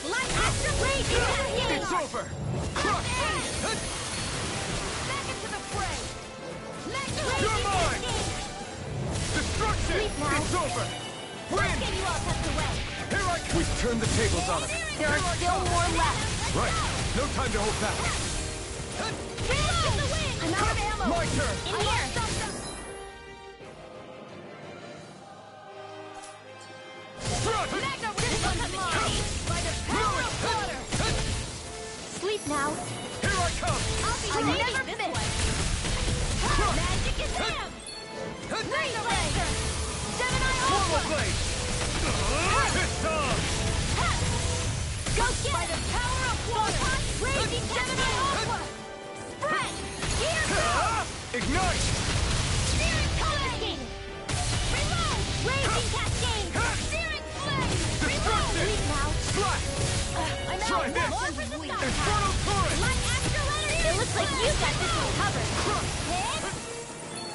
Light extra blade in It's over! Crush! Back into the fray! You're mine! Destruction! Sleep now. It's over! Win! Get you all tucked away. Here I come! We've turned the tables on him! There are still more left. Right! No time to hold back! Reload! In the wind. I'm out of ammo! My turn! In here. Mega Rinwell! By the power of water! Sleep now. Here I come! I'll be never miss! Magic is him! Mega Blaster! Gemini Normal Aqua! blade! It's on! Go get by the power of water! Raging Gemini Aqua! Spread! Here goes! Ignite! Searing Cascade! Reload! Raging Cascade! Searing Flame! Reload! Destruction! Now. Slash! I'm Try out! this! More for the stop Inferno Torrent! Light Accelerator! It looks like you got this one covered.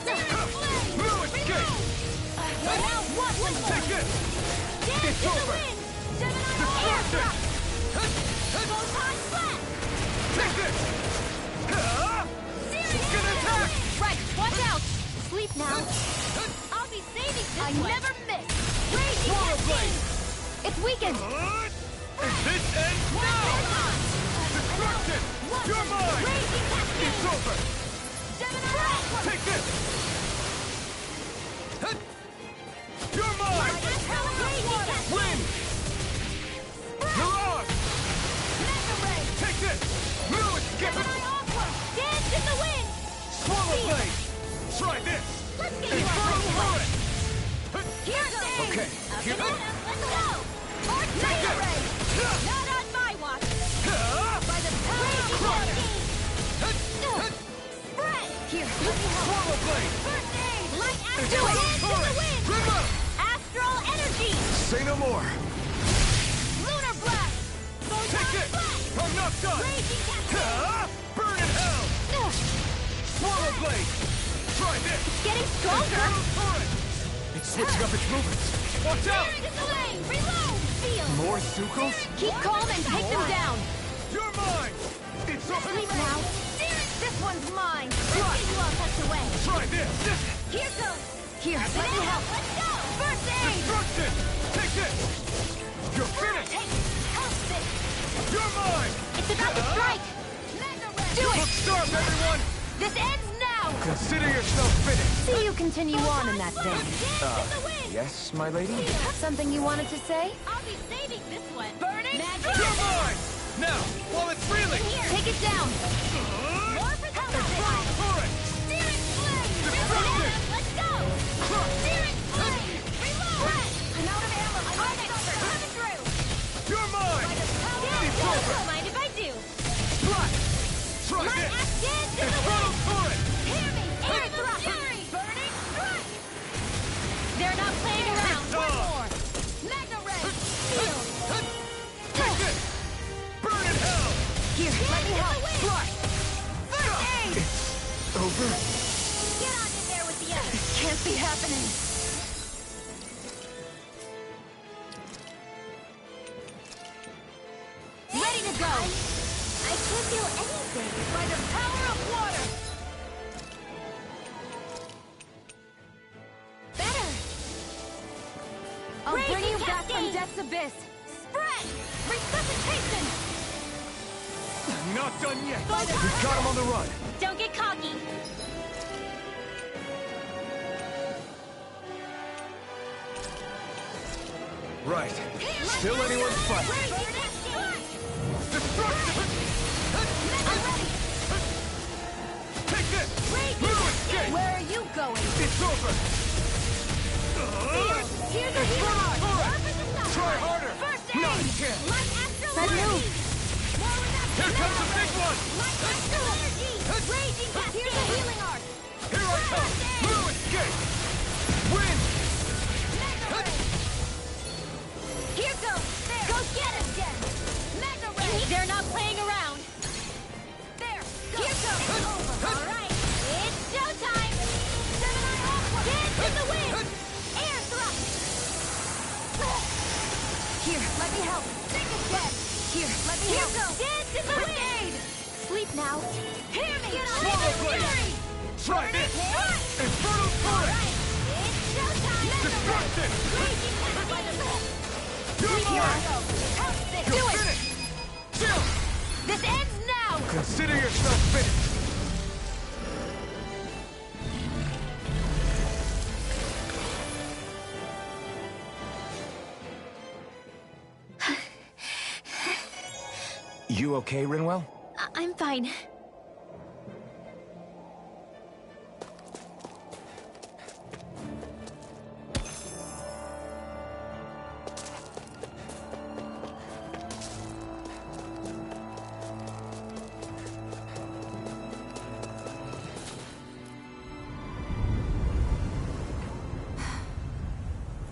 Searing Flame! No escape! Now what was Take this! Dance It's in the over! wind! Gemini Destruction! Aqua! Photon Blast! Take this! Searing She's gonna attack! Right, watch out. Sleep now. I'll be saving this I one! never miss. Raging Swallow blade! Cascade! It's weakened. Is this end now? Destruction! You're mine! Raging Cascade! It's over! Gemini Aqua! Take this! You're mine! Win! Mirage! Mega Ray! Take this! No escaping! Gemini Aqua! Dance in the wind! Swallow blade! Try this! Let's get you Inferno out of Torrent! Here goes! Okay, Up give and it! at 'em, let's go! Take Mega it! Ray! Not on my watch! By the power of water! Spread! Here, let me help! Swallow blade! First aid! Light It's Astral Inferno Dance in the Torrent! wind! Remote! Astral Energy! Say no more! Lunar Blast! Take Photon it! Blast! I'm not Not done! Burn in hell! Swallow blade! Try this! It's getting stronger! It's switching up its movements! Watch out! Reload! Feel! More Zuko's? Keep calm and take them down! You're mine! It's over! Sleep now! This one's mine! Let's get you all tucked away! Try this! Here goes! Here, let me help! Let's go! First aid! Destruction! Take this! You're finished! You're mine! It's about to strike! Do it! Look sharp, everyone! This ends now! Consider yourself finished! See you continue on in that vein. Yes, my lady? Something you wanted to say? I'll be saving this one. Burning You're mine! Now, while it's reeling! Take it down! More for the Infernal turret! Steering flame! Destruction! Let's go! Steering flame! Reload! I'm out of ammo. I'm coming through. You're mine! It's over! Mind if I do? Blast! Try My this! axe is in the way! Infernal turret! Hear me! Air thrust! Fury! Burning strike! They're not playing around. One more. Magna ray! Shield! Take this! Burn in hell! Here, let me help! Blast! First aid! Over? Get on in there with the others. Can't be happening! Ready to go! I can't feel anything. By the power of water! Better. I'll bring you Raging back from cascade. Death's Abyss! Spread! Resuscitation! Not done yet! By the We've got him on the run! Don't get cocky. Right. Still anyone's fight. Destruction! Take this! Little escape! Where are you going? It's over! Here's a healer! Try harder! First No, aid! you can't! Let's move! Here comes the big one! Raging cascade! Here's a healing arc! Here I come! Little escape! Win! Here goes! There! Go get him, Jen! Magna ray! They're not playing around! There! Here goes! All right! It's showtime! Gemini Aqua! Dance in the wind! Air thrust! Here, let me help! Take a step! Here, let me Here help! goes! Dance in the wind! Sleep now! Hear me! Get on Swallow in blade! fury! Try this! Infernal All turret! right! It's showtime! Destruction! Raging cascade! You're mine! Do You're it! finished! Chill! This ends now! Consider yourself finished! You okay, Rinwell? I'm fine.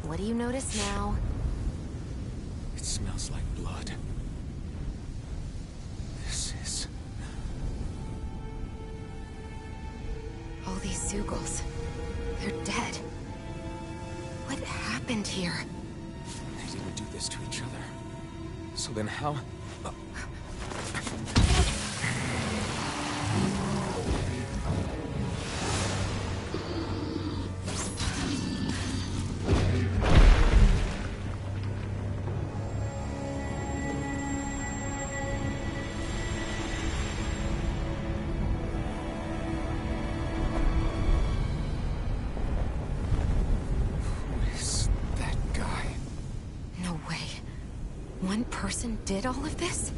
What do you notice now? It smells like blood. This is... All these Zugals. They're dead. What happened here? They didn't do this to each other. So then how... One person did all of this?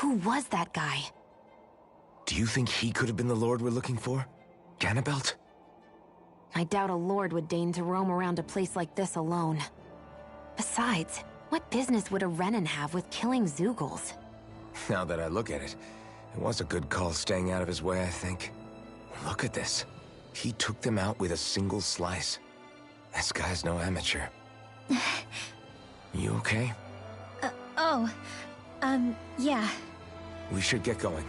Who was that guy? Do you think he could have been the Lord we're looking for? Ganabelt? I doubt a lord would deign to roam around a place like this alone. Besides, what business would a Renan have with killing Zeugles? Now that I look at it, it was a good call staying out of his way, I think. Look at this. He took them out with a single slice. This guy's no amateur. You okay? Yeah. We should get going.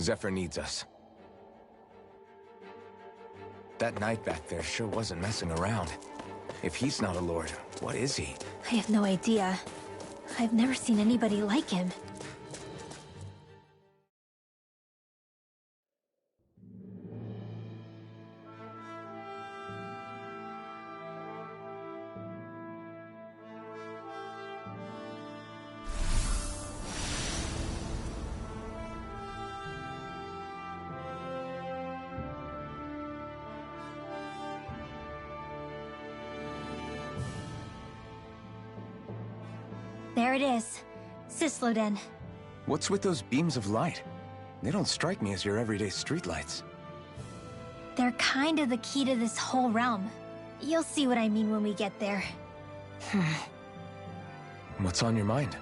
Zephyr needs us. That knight back there sure wasn't messing around. If he's not a lord, what is he? I have no idea. I've never seen anybody like him. There it is. Sisloden. What's with those beams of light? They don't strike me as your everyday streetlights. They're kind of the key to this whole realm. You'll see what I mean when we get there. What's on your mind?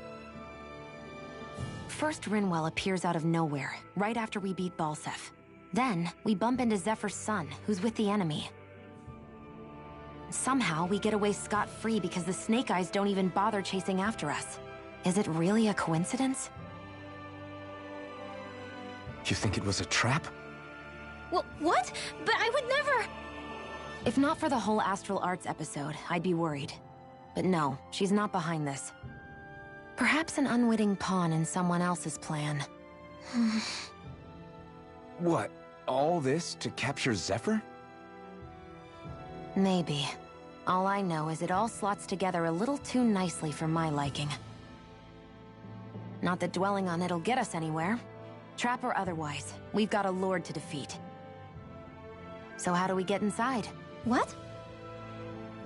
First, Rinwell appears out of nowhere, right after we beat Balsef. Then, we bump into Zephyr's son, who's with the enemy. Somehow, we get away scot-free because the Snake Eyes don't even bother chasing after us. Is it really a coincidence? You think it was a trap? What? But I would never... If not for the whole Astral Arts episode, I'd be worried. But no, she's not behind this. Perhaps an unwitting pawn in someone else's plan. What? All this to capture Zephyr? Maybe. All I know is it all slots together a little too nicely for my liking. Not that dwelling on it'll get us anywhere. Trap or otherwise, we've got a lord to defeat. So how do we get inside? What?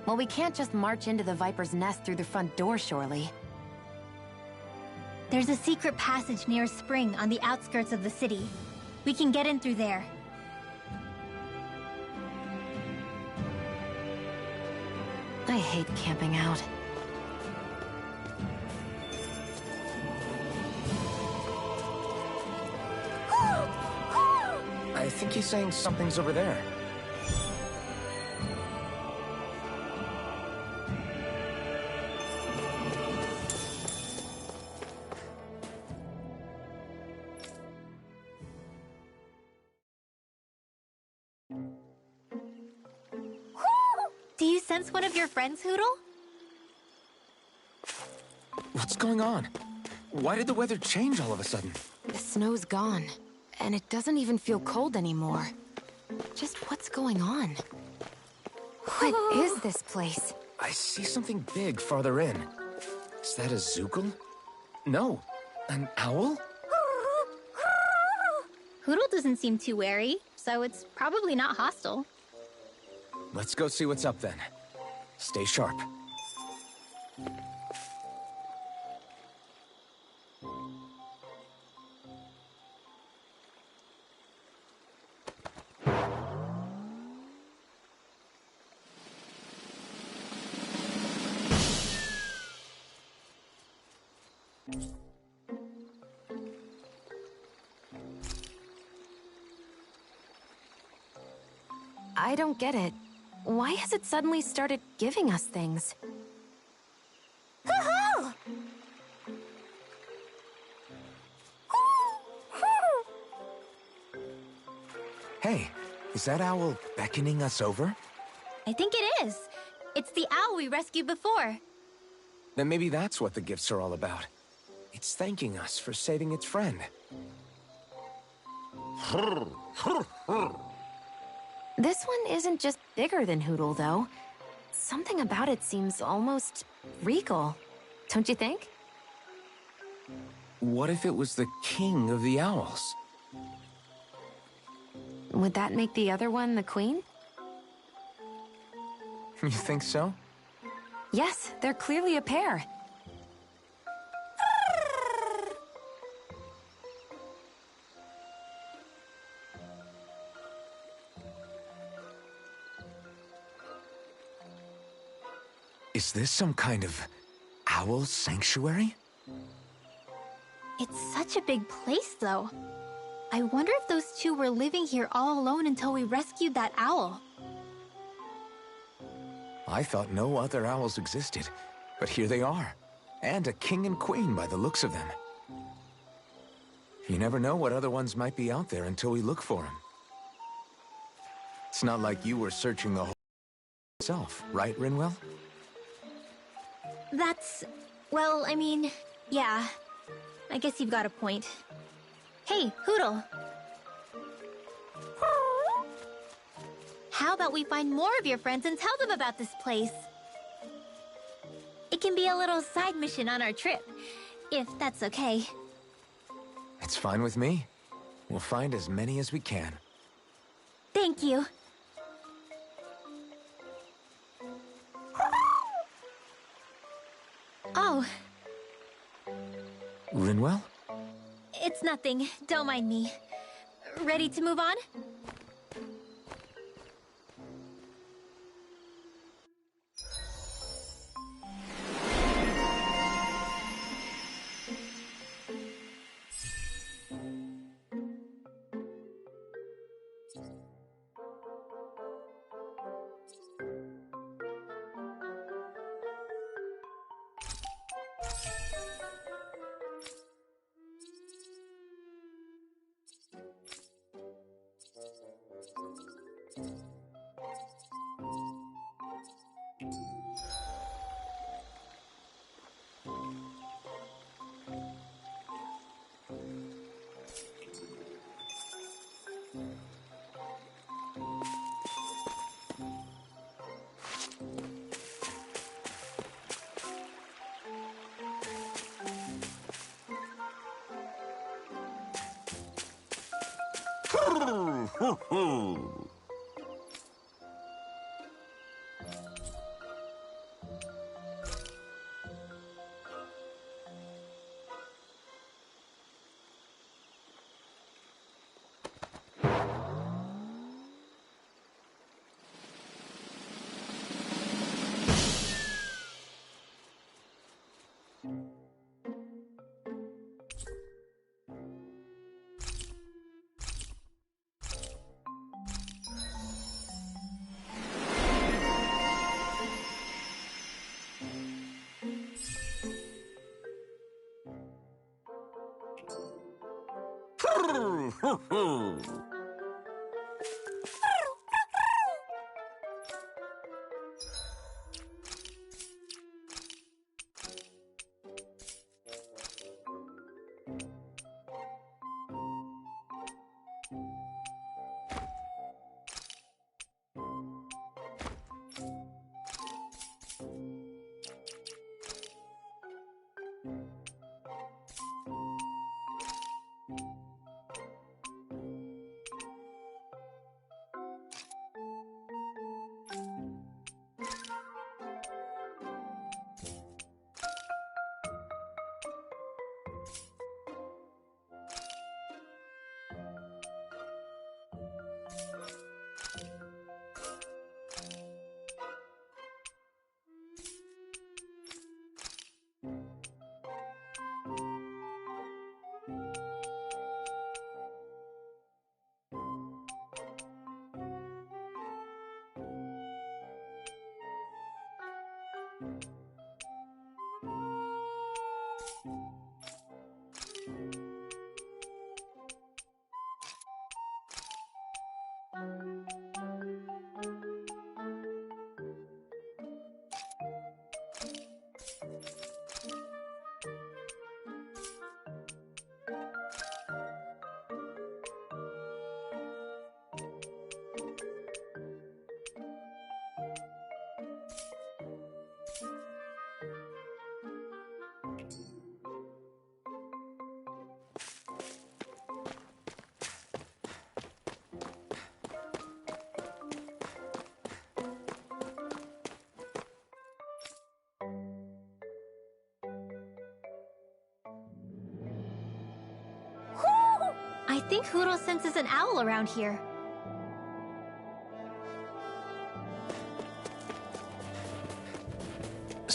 Well, we can't just march into the Viper's nest through the front door, surely. There's a secret passage near a spring on the outskirts of the city. We can get in through there. I hate camping out. I think he's saying something's over there. Do you sense one of your friends, Hootle? What's going on? Why did the weather change all of a sudden? The snow's gone, and it doesn't even feel cold anymore. Just what's going on? What is this place? I see something big farther in. Is that a Zeugl? No, an owl? Hootle doesn't seem too wary, so it's probably not hostile. Let's go see what's up then. Stay sharp. I don't get it. Why has it suddenly started giving us things? Hey, is that owl beckoning us over? I think it is. It's the owl we rescued before. Then maybe that's what the gifts are all about. It's thanking us for saving its friend. This one isn't just bigger than Hootle, though. Something about it seems almost regal. Don't you think? What if it was the king of the owls? Would that make the other one the queen? You think so? Yes, they're clearly a pair. Is this some kind of owl sanctuary? It's such a big place, though. I wonder if those two were living here all alone until we rescued that owl. I thought no other owls existed, but here they are. And a king and queen by the looks of them. You never know what other ones might be out there until we look for them. It's not like you were searching the whole yourself, right, Rinwell? That's... well, I mean, yeah. I guess you've got a point. Hey, Hootle! How about we find more of your friends and tell them about this place? It can be a little side mission on our trip, if that's okay. It's fine with me. We'll find as many as we can. Thank you. Oh. Rinwell? It's nothing. Don't mind me. Ready to move on? I think Hootle senses an owl around here.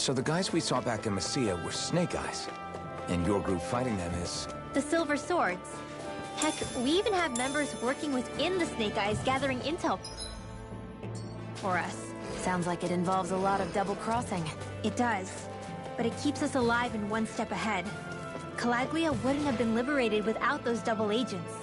So the guys we saw back in Messia were Snake Eyes. And your group fighting them is... The Silver Swords. Heck, we even have members working within the Snake Eyes gathering intel for us. Sounds like it involves a lot of double-crossing. It does. But it keeps us alive and one step ahead. Calaglia wouldn't have been liberated without those double agents.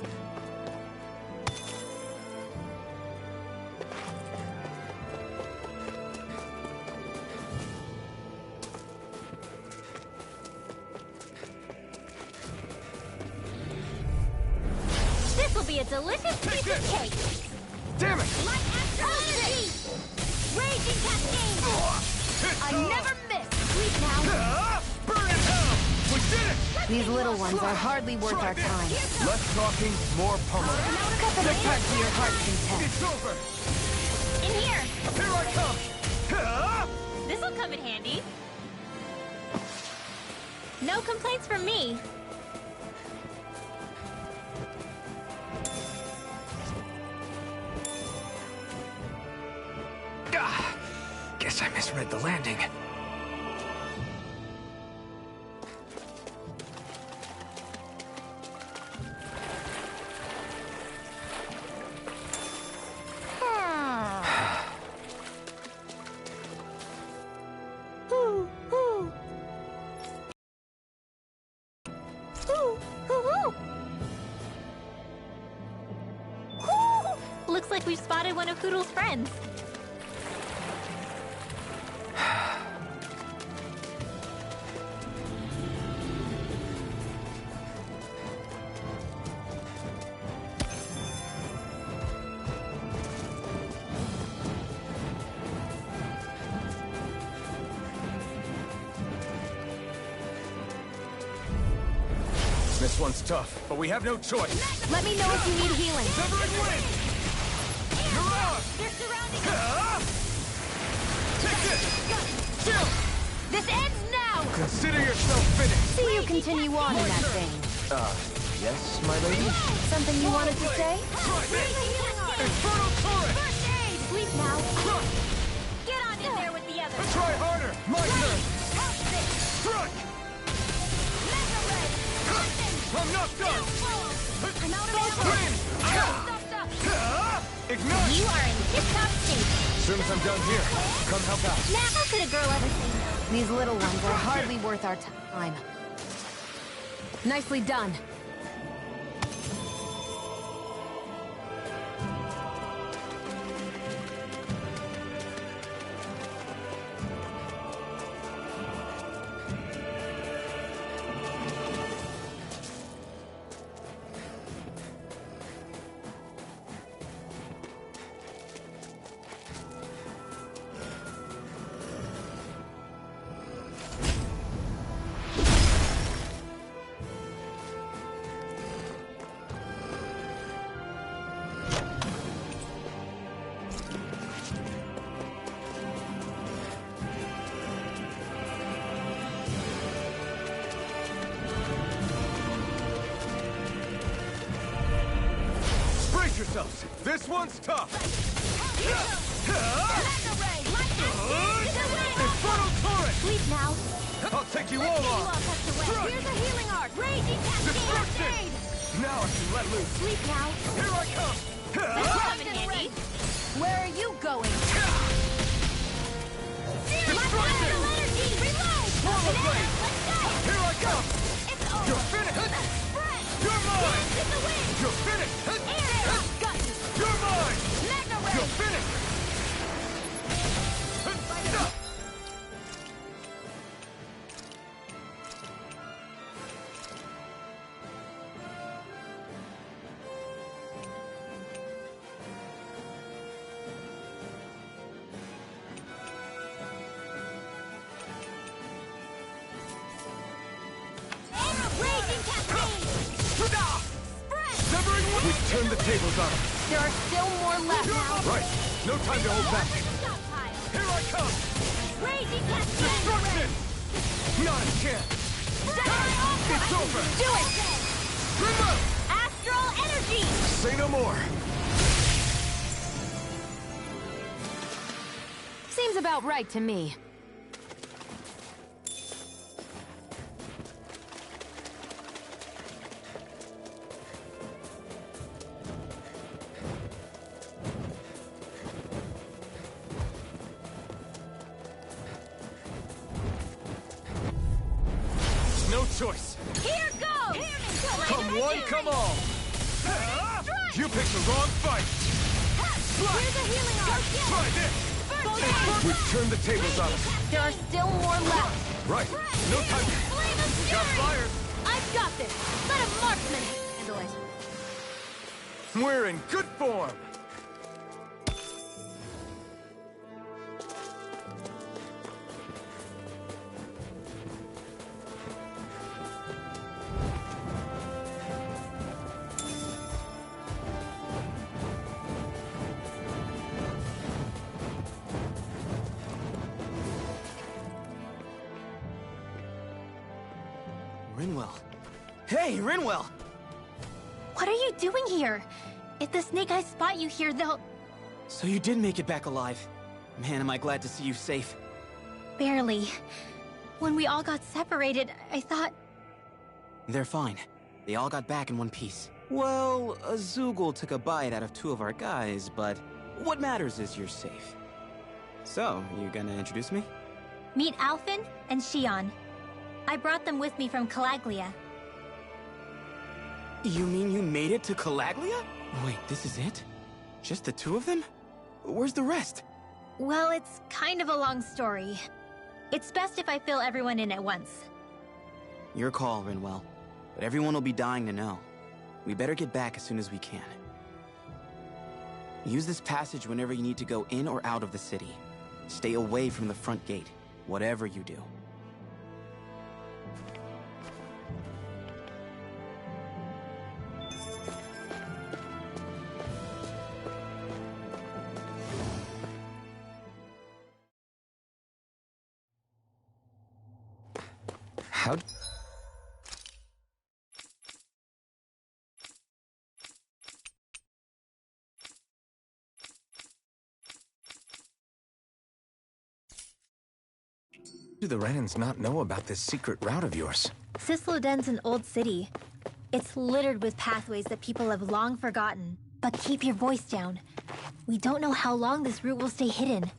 This'll be a delicious piece of cake! Damn it! Light astral energy! Raging cascade! I never miss! Sleep now! Burn in hell! We did it! These little ones are hardly worth our time. Less talking, more pummeling. Cut them apart to your heart's content. It's over! In here! Here I come! This'll come in handy. No complaints from me. Guess I misread the landing. Looks like we've spotted one of Hoodle's friends. This one's tough, but we have no choice. Let me know if you need healing. Severing wind! You're out! They're surrounding us! Take this! Chill! This ends now! Consider yourself finished! See you continue on in that vein. Yes, my lady? Something you wanted to say? Try this! Infernal turret! First aid! Sleep now! Crush! Get on in there with the others! Try harder! My turn! Help this! Strike! Mega red! Listen! I'm not done! I'm out of ammo! Stop, stop! Ignite! You are in tip-top shape! As soon as I'm done here, come help out. Now, how could a girl ever say no? These little ones are hardly worth our time. Nicely done. Yourselves. This one's tough. Infernal turret! Sleep now. I'll take you all on. Here's a healing arc. Raging cascade. Now I can let loose. Sleep now. Here I come. This will come in handy. Where are you going? Destruction! Energy. Reload. Forward blade. Let's go. Here I come. It's over. You're finished. Spread. You're mine. Dance in the wind. You're finished. Air. Got you. You're mine. Mega ray. You're finished. Raging cascade. Spread. We've turned the tables on them. There are still more left now. Right. No time to hold back. Stockpile. Here I come. Raging cascade. Destruction. Not a chance. It's over. Do it. Remote. Astral energy. Say no more. Seems about right to me. choice. Here goes! Come one, come all. You picked the wrong fight. Here's a healing arm. Try this. We've turned the tables on us. There are still more left. Right. No time. Got fired. I've got this. Let a marksman handle it. We're in good form. Rinwell. Hey, Rinwell! What are you doing here? If the Snake Eyes spot you here, they'll... So you did make it back alive. Man, am I glad to see you safe. Barely. When we all got separated, I thought... They're fine. They all got back in one piece. Well, a Zoogle took a bite out of 2 of our guys, but what matters is you're safe. So, you gonna introduce me? Meet Alphen and Shion. I brought them with me from Calaglia. You mean you made it to Calaglia? Wait, this is it? Just the 2 of them? Where's the rest? Well, it's kind of a long story. It's best if I fill everyone in at once. Your call, Rinwell. But everyone will be dying to know. We better get back as soon as we can. Use this passage whenever you need to go in or out of the city. Stay away from the front gate, whatever you do. How... do the Renans not know about this secret route of yours? Cisloden's an old city. It's littered with pathways that people have long forgotten. But keep your voice down. We don't know how long this route will stay hidden.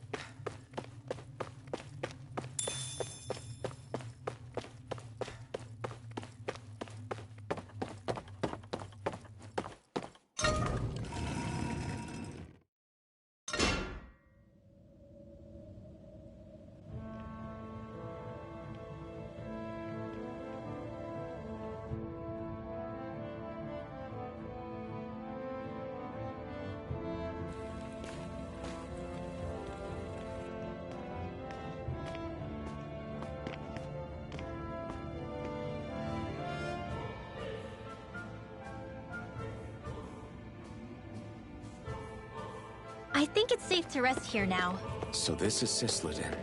I think it's safe to rest here now. So this is Cisloden,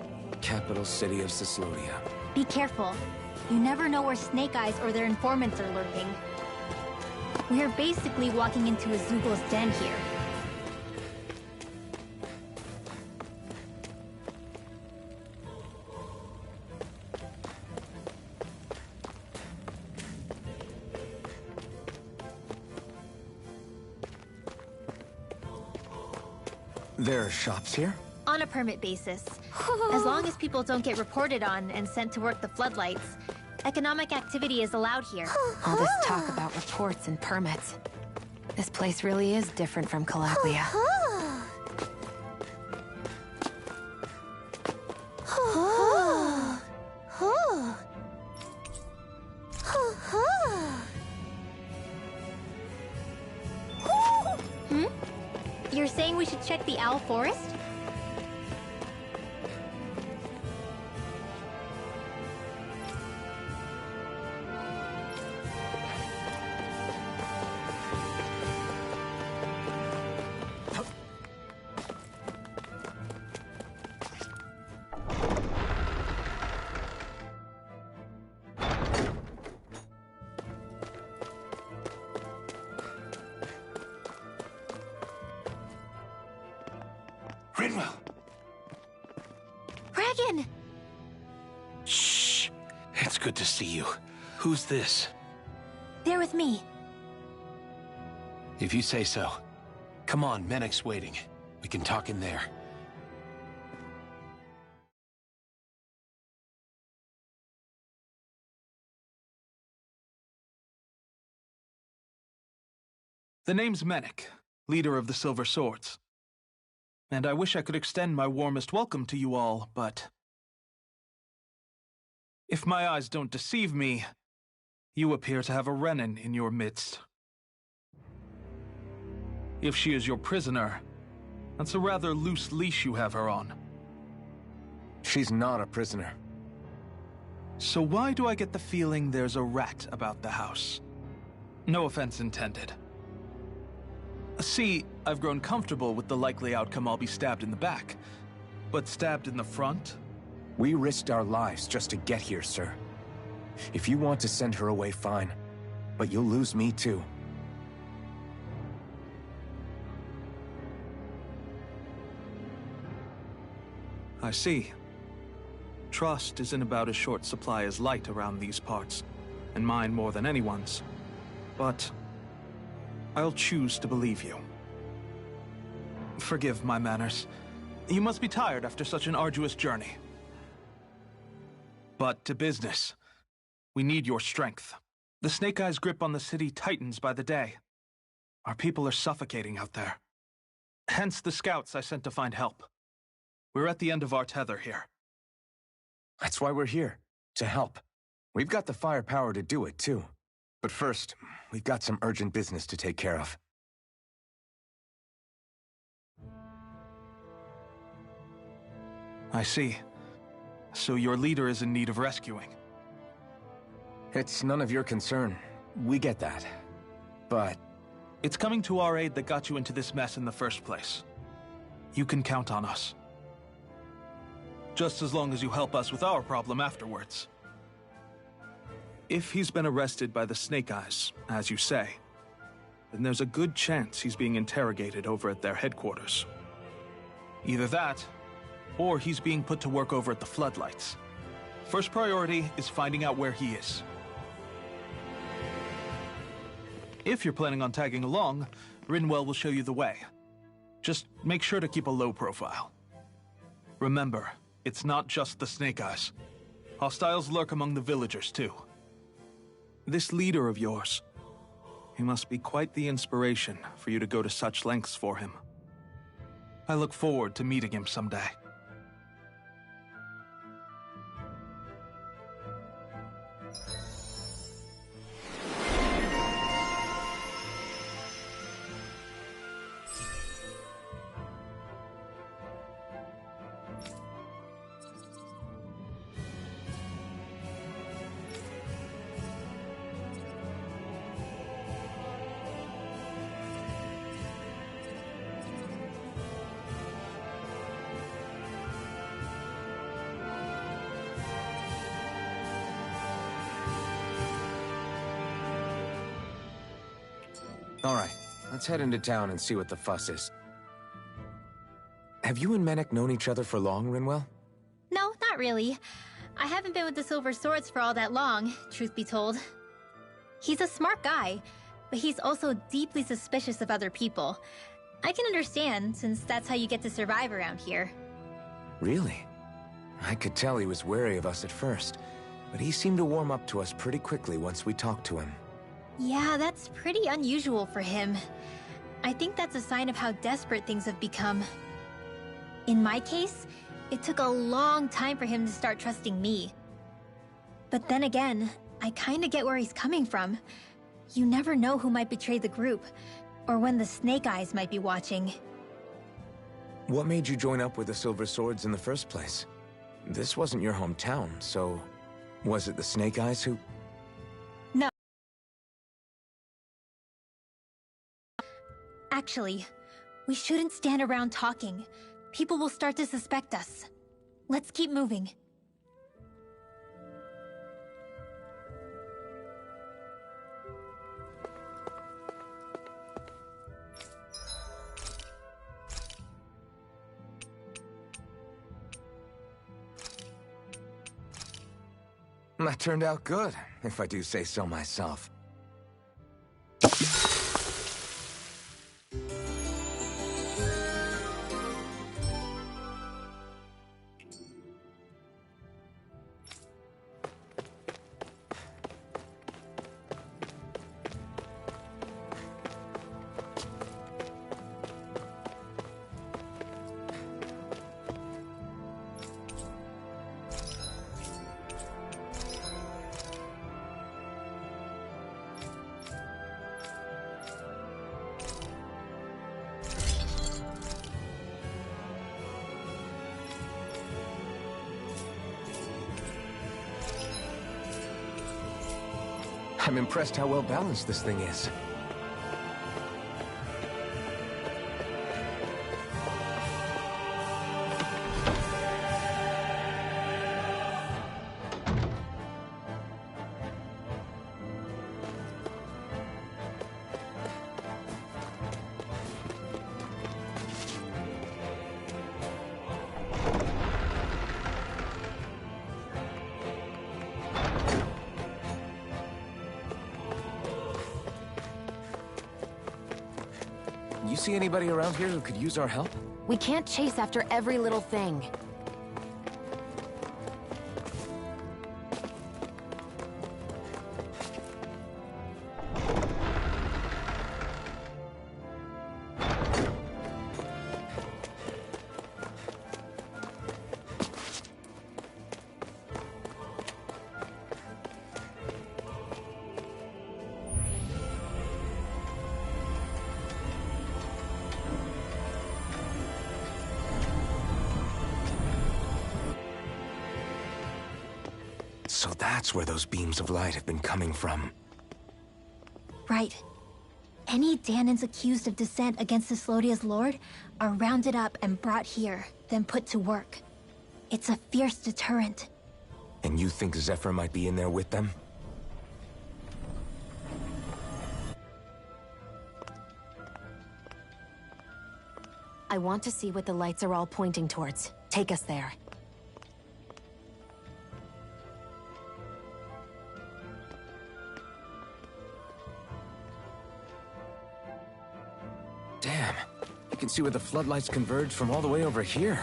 capital city of Cislodia. Be careful. You never know where Snake Eyes or their informants are lurking. We are basically walking into a Zoogle's den here. There are shops here? On a permit basis. As long as people don't get reported on and sent to work the floodlights, economic activity is allowed here. All this talk about reports and permits. This place really is different from Calaglia. You're saying we should check the Owl Forest? Rinwell! Regan! Shh! It's good to see you. Who's this? They're with me. If you say so. Come on, Menek's waiting. We can talk in there. The name's Menek, leader of the Silver Swords. And I wish I could extend my warmest welcome to you all, but if my eyes don't deceive me, you appear to have a Renin in your midst. If she is your prisoner, that's a rather loose leash you have her on. She's not a prisoner. So why do I get the feeling there's a rat about the house? No offense intended. See, I've grown comfortable with the likely outcome I'll be stabbed in the back. But stabbed in the front? We risked our lives just to get here, sir. If you want to send her away, fine. But you'll lose me too. I see. Trust is in about as short supply as light around these parts, and mine more than anyone's. But I'll choose to believe you. Forgive my manners. You must be tired after such an arduous journey. But to business. We need your strength. The Snake Eyes' grip on the city tightens by the day. Our people are suffocating out there. Hence the scouts I sent to find help. We're at the end of our tether here. That's why we're here, to help. We've got the firepower to do it, too. But first, we've got some urgent business to take care of. I see. So your leader is in need of rescuing. It's none of your concern. We get that. But it's coming to our aid that got you into this mess in the first place. You can count on us. Just as long as you help us with our problem afterwards. If he's been arrested by the Snake Eyes, as you say, then there's a good chance he's being interrogated over at their headquarters. Either that, or he's being put to work over at the Floodlights. First priority is finding out where he is. If you're planning on tagging along, Rinwell will show you the way. Just make sure to keep a low profile. Remember, it's not just the Snake Eyes. Hostiles lurk among the villagers, too. This leader of yours, he must be quite the inspiration for you to go to such lengths for him. I look forward to meeting him someday. all right, let's head into town and see what the fuss is. Have you and Menek known each other for long, Rinwell? No, not really. I haven't been with the Silver Swords for all that long, truth be told. He's a smart guy, but he's also deeply suspicious of other people. I can understand, since that's how you get to survive around here. Really? I could tell he was wary of us at first, but he seemed to warm up to us pretty quickly once we talked to him. Yeah, that's pretty unusual for him. I think that's a sign of how desperate things have become. In my case, it took a long time for him to start trusting me. But then again, I kinda get where he's coming from. You never know who might betray the group, or when the Snake Eyes might be watching. What made you join up with the Silver Swords in the first place? This wasn't your hometown, so was it the Snake Eyes who... No. Actually, we shouldn't stand around talking. People will start to suspect us. Let's keep moving. That turned out good, if I do say so myself. I'm impressed how well balanced this thing is. You see anybody around here who could use our help? We can't chase after every little thing. So that's where those beams of light have been coming from. Right. Any Danans accused of dissent against the Slodia's lord are rounded up and brought here, then put to work. It's a fierce deterrent. And you think Zephyr might be in there with them? I want to see what the lights are all pointing towards. Take us there. Damn. You can see where the floodlights converge from all the way over here.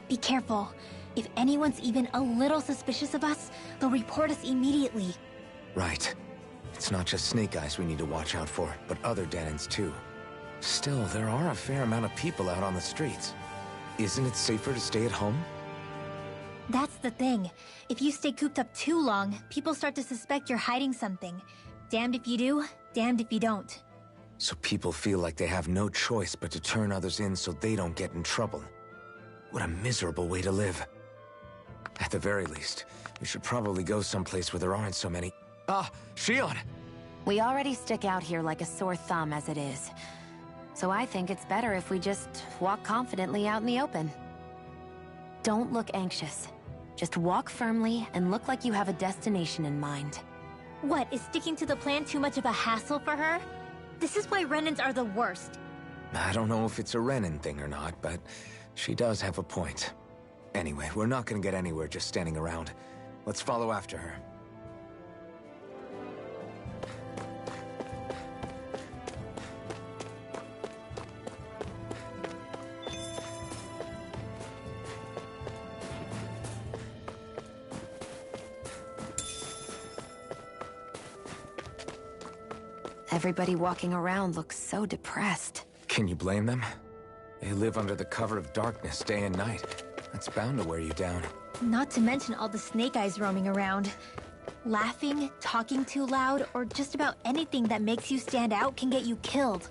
Be careful. If anyone's even a little suspicious of us, they'll report us immediately. Right. It's not just Snake Eyes we need to watch out for, but other Danans too. Still, there are a fair amount of people out on the streets. Isn't it safer to stay at home? That's the thing. If you stay cooped up too long, people start to suspect you're hiding something. Damned if you do, damned if you don't. So people feel like they have no choice but to turn others in so they don't get in trouble. What a miserable way to live. At the very least, we should probably go someplace where there aren't so many... Ah, Shion! We already stick out here like a sore thumb as it is. So I think it's better if we just walk confidently out in the open. Don't look anxious. Just walk firmly and look like you have a destination in mind. What, is sticking to the plan too much of a hassle for her? This is why Renans are the worst. I don't know if it's a Renan thing or not, but she does have a point. Anyway, we're not gonna get anywhere just standing around. Let's follow after her. Everybody walking around looks so depressed. Can you blame them? They live under the cover of darkness day and night. That's bound to wear you down. Not to mention all the Snake Eyes roaming around. Laughing, talking too loud, or just about anything that makes you stand out can get you killed.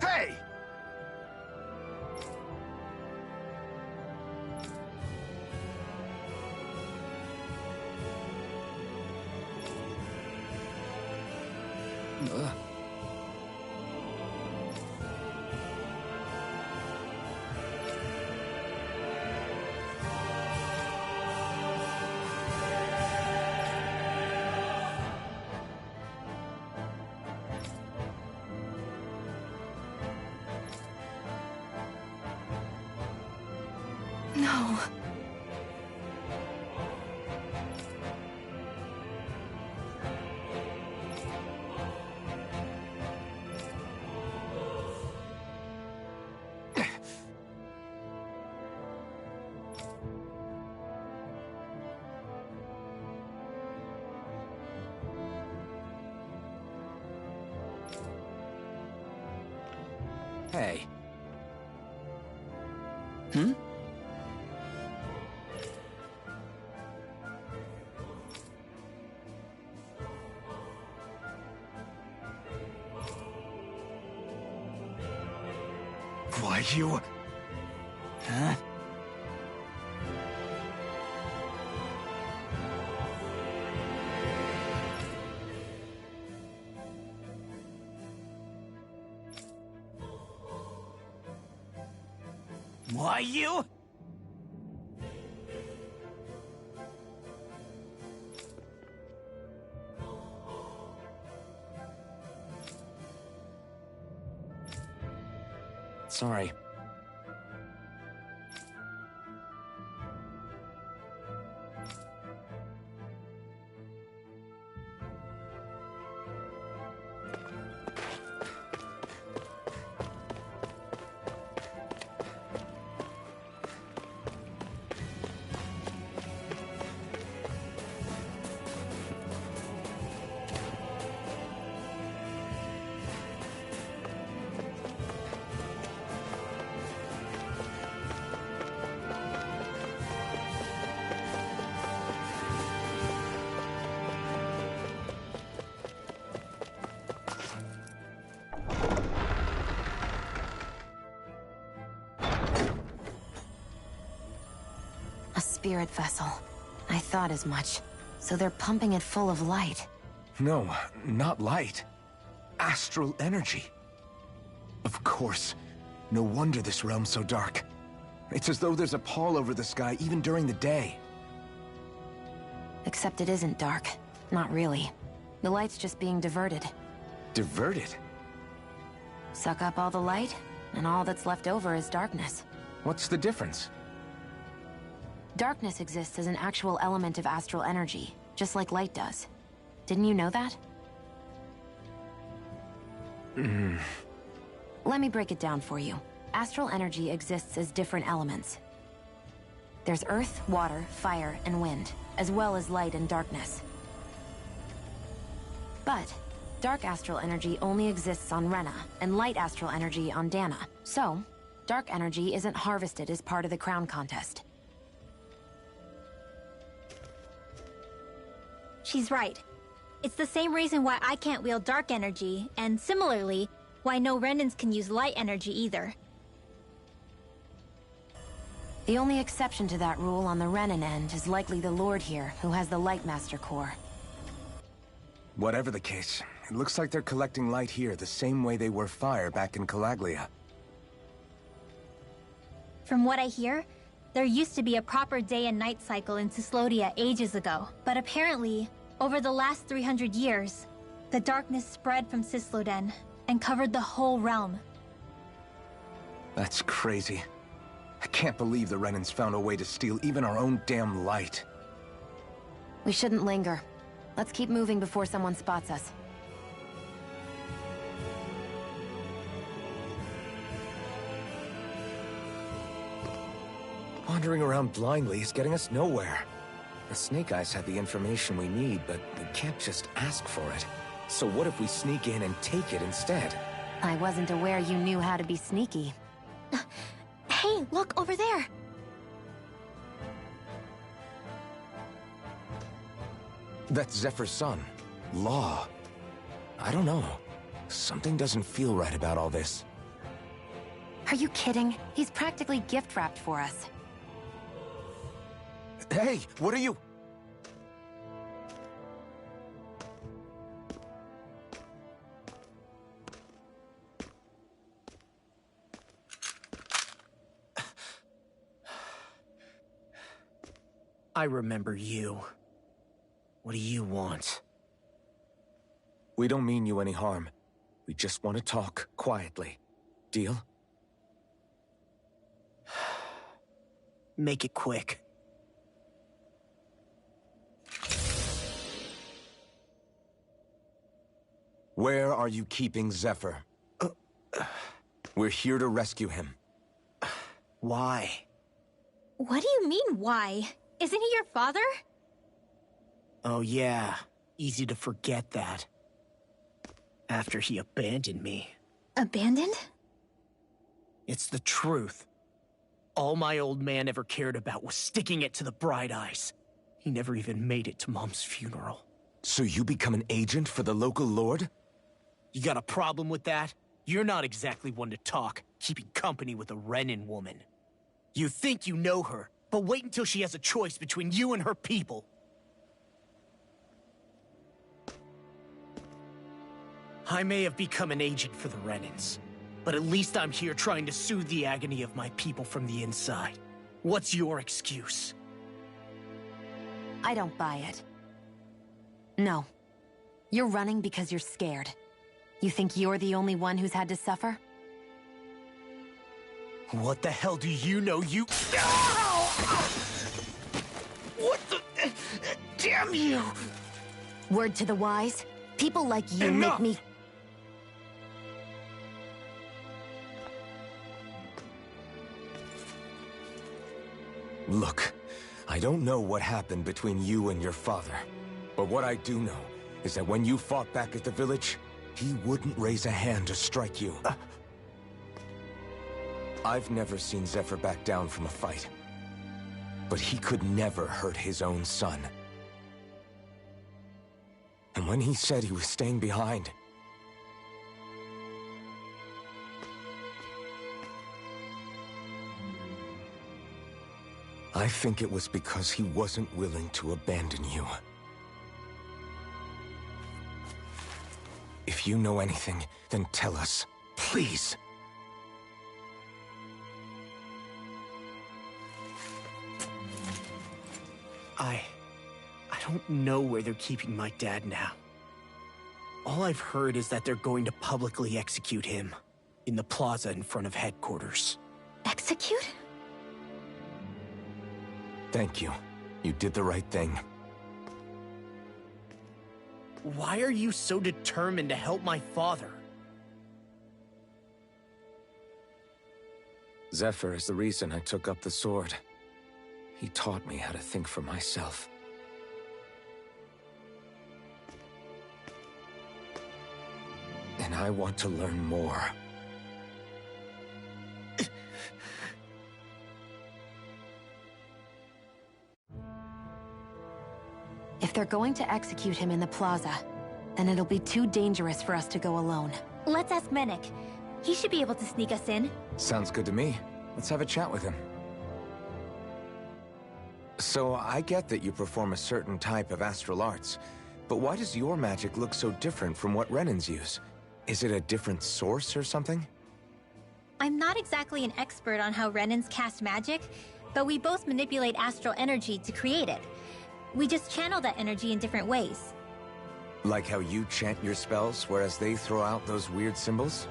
Hey! No. Hey. Why, you... Huh? Why, you... Sorry. A spirit vessel. I thought as much. So they're pumping it full of light. No, not light. Astral energy. Of course. No wonder this realm's so dark. It's as though there's a pall over the sky even during the day. Except it isn't dark. Not really. The light's just being diverted. Diverted? Suck up all the light, and all that's left over is darkness. What's the difference? Darkness exists as an actual element of astral energy, just like light does. Didn't you know that? Let me break it down for you. Astral energy exists as different elements. There's earth, water, fire, and wind, as well as light and darkness. But dark astral energy only exists on Rena, and light astral energy on Dana. So, dark energy isn't harvested as part of the crown contest. She's right. It's the same reason why I can't wield dark energy, and similarly, why no Renans can use light energy either. The only exception to that rule on the Renan end is likely the Lord here, who has the Light Master core. Whatever the case, it looks like they're collecting light here the same way they were fire back in Calaglia. From what I hear, there used to be a proper day and night cycle in Cyslodia ages ago, but apparently, over the last 300 years, the darkness spread from Cysloden and covered the whole realm. That's crazy. I can't believe the Renans found a way to steal even our own damn light. We shouldn't linger. Let's keep moving before someone spots us. Wandering around blindly is getting us nowhere. The Snake Eyes have the information we need, but we can't just ask for it. So what if we sneak in and take it instead? I wasn't aware you knew how to be sneaky. Hey, look over there! That's Zephyr's son, Law. I don't know. Something doesn't feel right about all this. Are you kidding? He's practically gift-wrapped for us. Hey, what are you... I remember you. What do you want? We don't mean you any harm. We just want to talk quietly. Deal? Make it quick. Where are you keeping Zephyr? We're here to rescue him. Why? What do you mean, why? Isn't he your father? Oh yeah, easy to forget that. After he abandoned me. Abandoned? It's the truth. All my old man ever cared about was sticking it to the Bright Eyes. He never even made it to Mom's funeral. So you become an agent for the local lord? You got a problem with that? You're not exactly one to talk, keeping company with a Renin woman. You think you know her, but wait until she has a choice between you and her people. I may have become an agent for the Renins, but at least I'm here trying to soothe the agony of my people from the inside. What's your excuse? I don't buy it. No. You're running because you're scared. You think you're the only one who's had to suffer? What the hell do you know, you... What the... Damn you! Word to the wise, people like you Enough! make me... Look, I don't know what happened between you and your father. But what I do know is that when you fought back at the village, he wouldn't raise a hand to strike you. I've never seen Zephyr back down from a fight. But he could never hurt his own son. And when he said he was staying behind, I think it was because he wasn't willing to abandon you. If you know anything, then tell us, please. I don't know where they're keeping my dad now. All I've heard is that they're going to publicly execute him in the plaza in front of headquarters. Execute? Thank you. You did the right thing. Why are you so determined to help my father? Zephyr is the reason I took up the sword. He taught me how to think for myself. And I want to learn more. If they're going to execute him in the plaza, then it'll be too dangerous for us to go alone. Let's ask Menik. He should be able to sneak us in. Sounds good to me. Let's have a chat with him. So, I get that you perform a certain type of astral arts, but why does your magic look so different from what Renins use? Is it a different source or something? I'm not exactly an expert on how Renins cast magic, but we both manipulate astral energy to create it. We just channel that energy in different ways. Like how you chant your spells, whereas they throw out those weird symbols?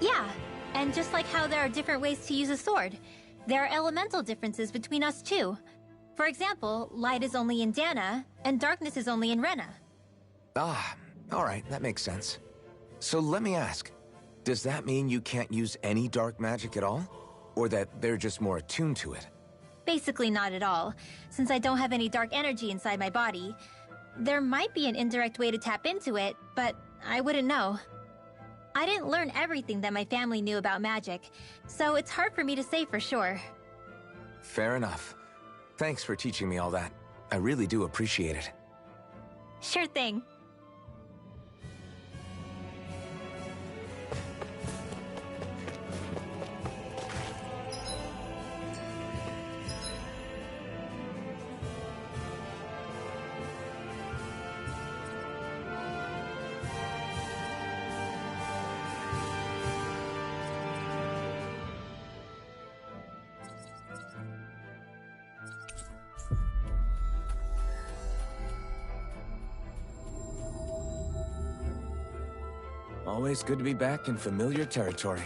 Yeah, and just like how there are different ways to use a sword, there are elemental differences between us too. For example, light is only in Dana, and darkness is only in Rena. Ah, alright, that makes sense. So let me ask, does that mean you can't use any dark magic at all? Or that they're just more attuned to it? Basically not at all, since I don't have any dark energy inside my body. There might be an indirect way to tap into it, but I wouldn't know. I didn't learn everything that my family knew about magic, so it's hard for me to say for sure. Fair enough. Thanks for teaching me all that. I really do appreciate it. Sure thing. Always good to be back in familiar territory.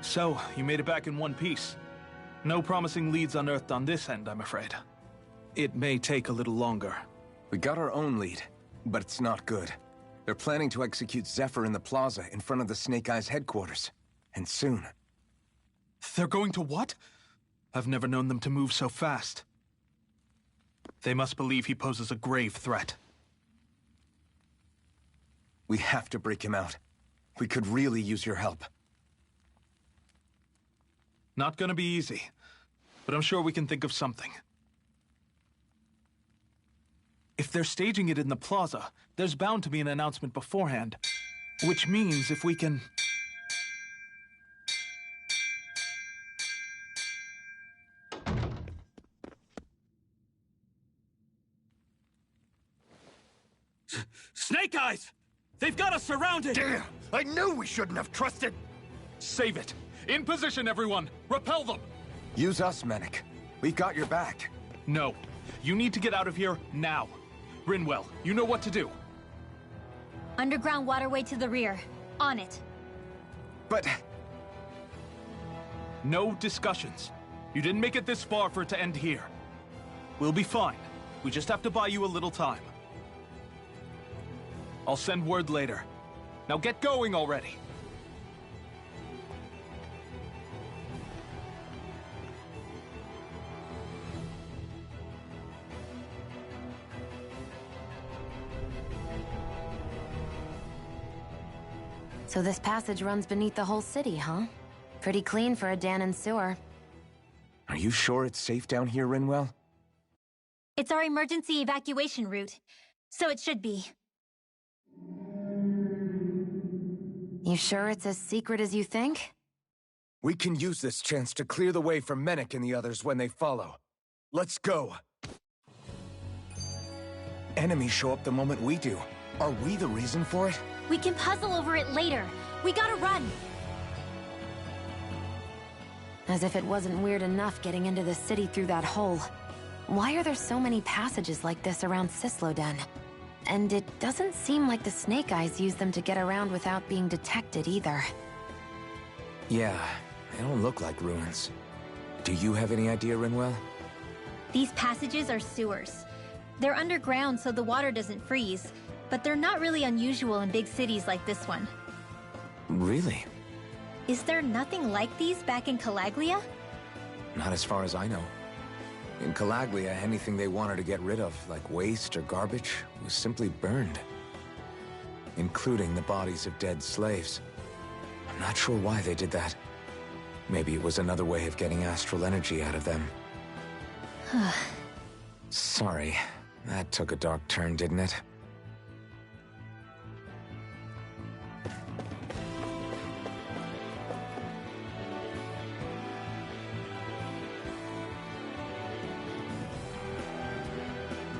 So, you made it back in one piece. No promising leads unearthed on this end, I'm afraid. It may take a little longer. We got our own lead. But it's not good. They're planning to execute Zephyr in the plaza in front of the Snake Eyes headquarters. And soon. They're going to what? I've never known them to move so fast. They must believe he poses a grave threat. We have to break him out. We could really use your help. Not gonna be easy, but I'm sure we can think of something. If they're staging it in the plaza, there's bound to be an announcement beforehand. Which means if we can... Snake Eyes! They've got us surrounded! Damn! I knew we shouldn't have trusted! Save it! In position, everyone! Repel them! Use us, Medic. We've got your back. No. You need to get out of here now. Rinwell, you know what to do. Underground waterway to the rear. On it. But... No discussions. You didn't make it this far for it to end here. We'll be fine. We just have to buy you a little time. I'll send word later. Now get going already. So this passage runs beneath the whole city, huh? Pretty clean for a Danon sewer. Are you sure it's safe down here, Rinwell? It's our emergency evacuation route, so it should be. You sure it's as secret as you think? We can use this chance to clear the way for Menek and the others when they follow. Let's go. Enemies show up the moment we do. Are we the reason for it? We can puzzle over it later. We gotta run. As if it wasn't weird enough getting into the city through that hole. Why are there so many passages like this around Sisloden? And it doesn't seem like the Snake Eyes use them to get around without being detected either. Yeah, they don't look like ruins. Do you have any idea, Rinwell? These passages are sewers. They're underground so the water doesn't freeze, but they're not really unusual in big cities like this one. Really? Is there nothing like these back in Calaglia? Not as far as I know. In Calaglia, anything they wanted to get rid of, like waste or garbage, was simply burned. Including the bodies of dead slaves. I'm not sure why they did that. Maybe it was another way of getting astral energy out of them. Sorry, that took a dark turn, didn't it?